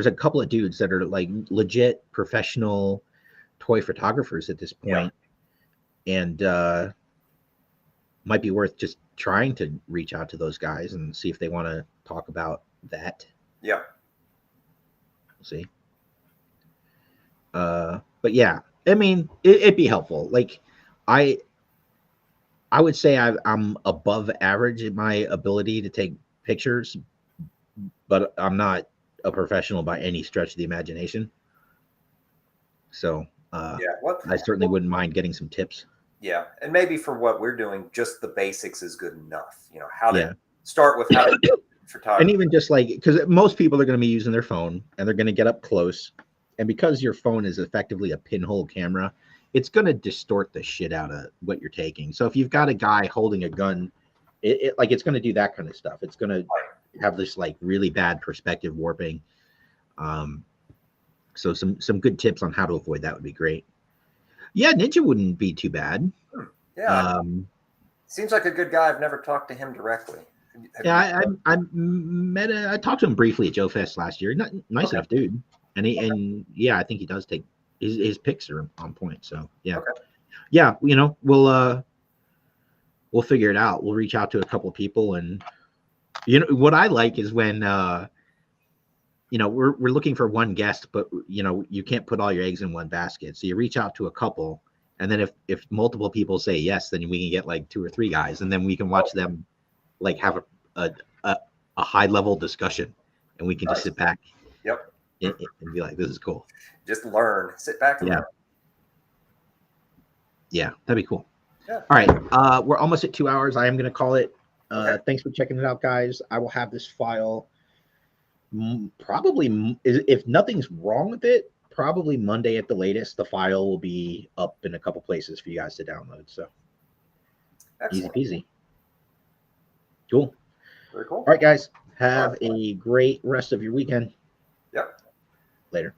a couple of dudes that are like legit professional toy photographers at this point. And might be worth just trying to reach out to those guys and see if they want to talk about that. Yeah. We'll see. But yeah, I mean, it'd be helpful. Like I would say I'm above average in my ability to take pictures, but I'm not a professional by any stretch of the imagination. So I certainly wouldn't mind getting some tips. Yeah, and maybe for what we're doing, just the basics is good enough. How to start with how to do photography. And even just like, because most people are going to be using their phone and they're going to get up close. And because your phone is effectively a pinhole camera, it's going to distort the shit out of what you're taking. So if you've got a guy holding a gun, it's going to do that kind of stuff. It's going to have this like really bad perspective warping. So some good tips on how to avoid that would be great. Yeah, Ninja wouldn't be too bad. Yeah. Seems like a good guy. I've never talked to him directly. Have Yeah, you- I talked to him briefly at Joe Fest last year. Nice Okay. enough dude, and yeah, I think he does take his picks are on point. So yeah, Okay. yeah, we'll figure it out. We'll reach out to a couple of people, and what I like is when we're looking for one guest, but you can't put all your eggs in one basket. So you reach out to a couple, and then if multiple people say yes, then we can get like 2 or 3 guys, and then we can watch them like have a high level discussion, and we can just Nice. sit back Yep. and be like, this is cool. Just learn. Sit back and Yeah. learn. Yeah, that'd be cool. Yeah. All right, we're almost at 2 hours. I am going to call it. Okay. Thanks for checking it out, guys. I will have this file probably, if nothing's wrong with it, probably Monday at the latest. The file will be up in a couple places for you guys to download. So Excellent. easy peasy. Cool. Very cool. All right, guys. Have a great rest of your weekend. Yep. Later.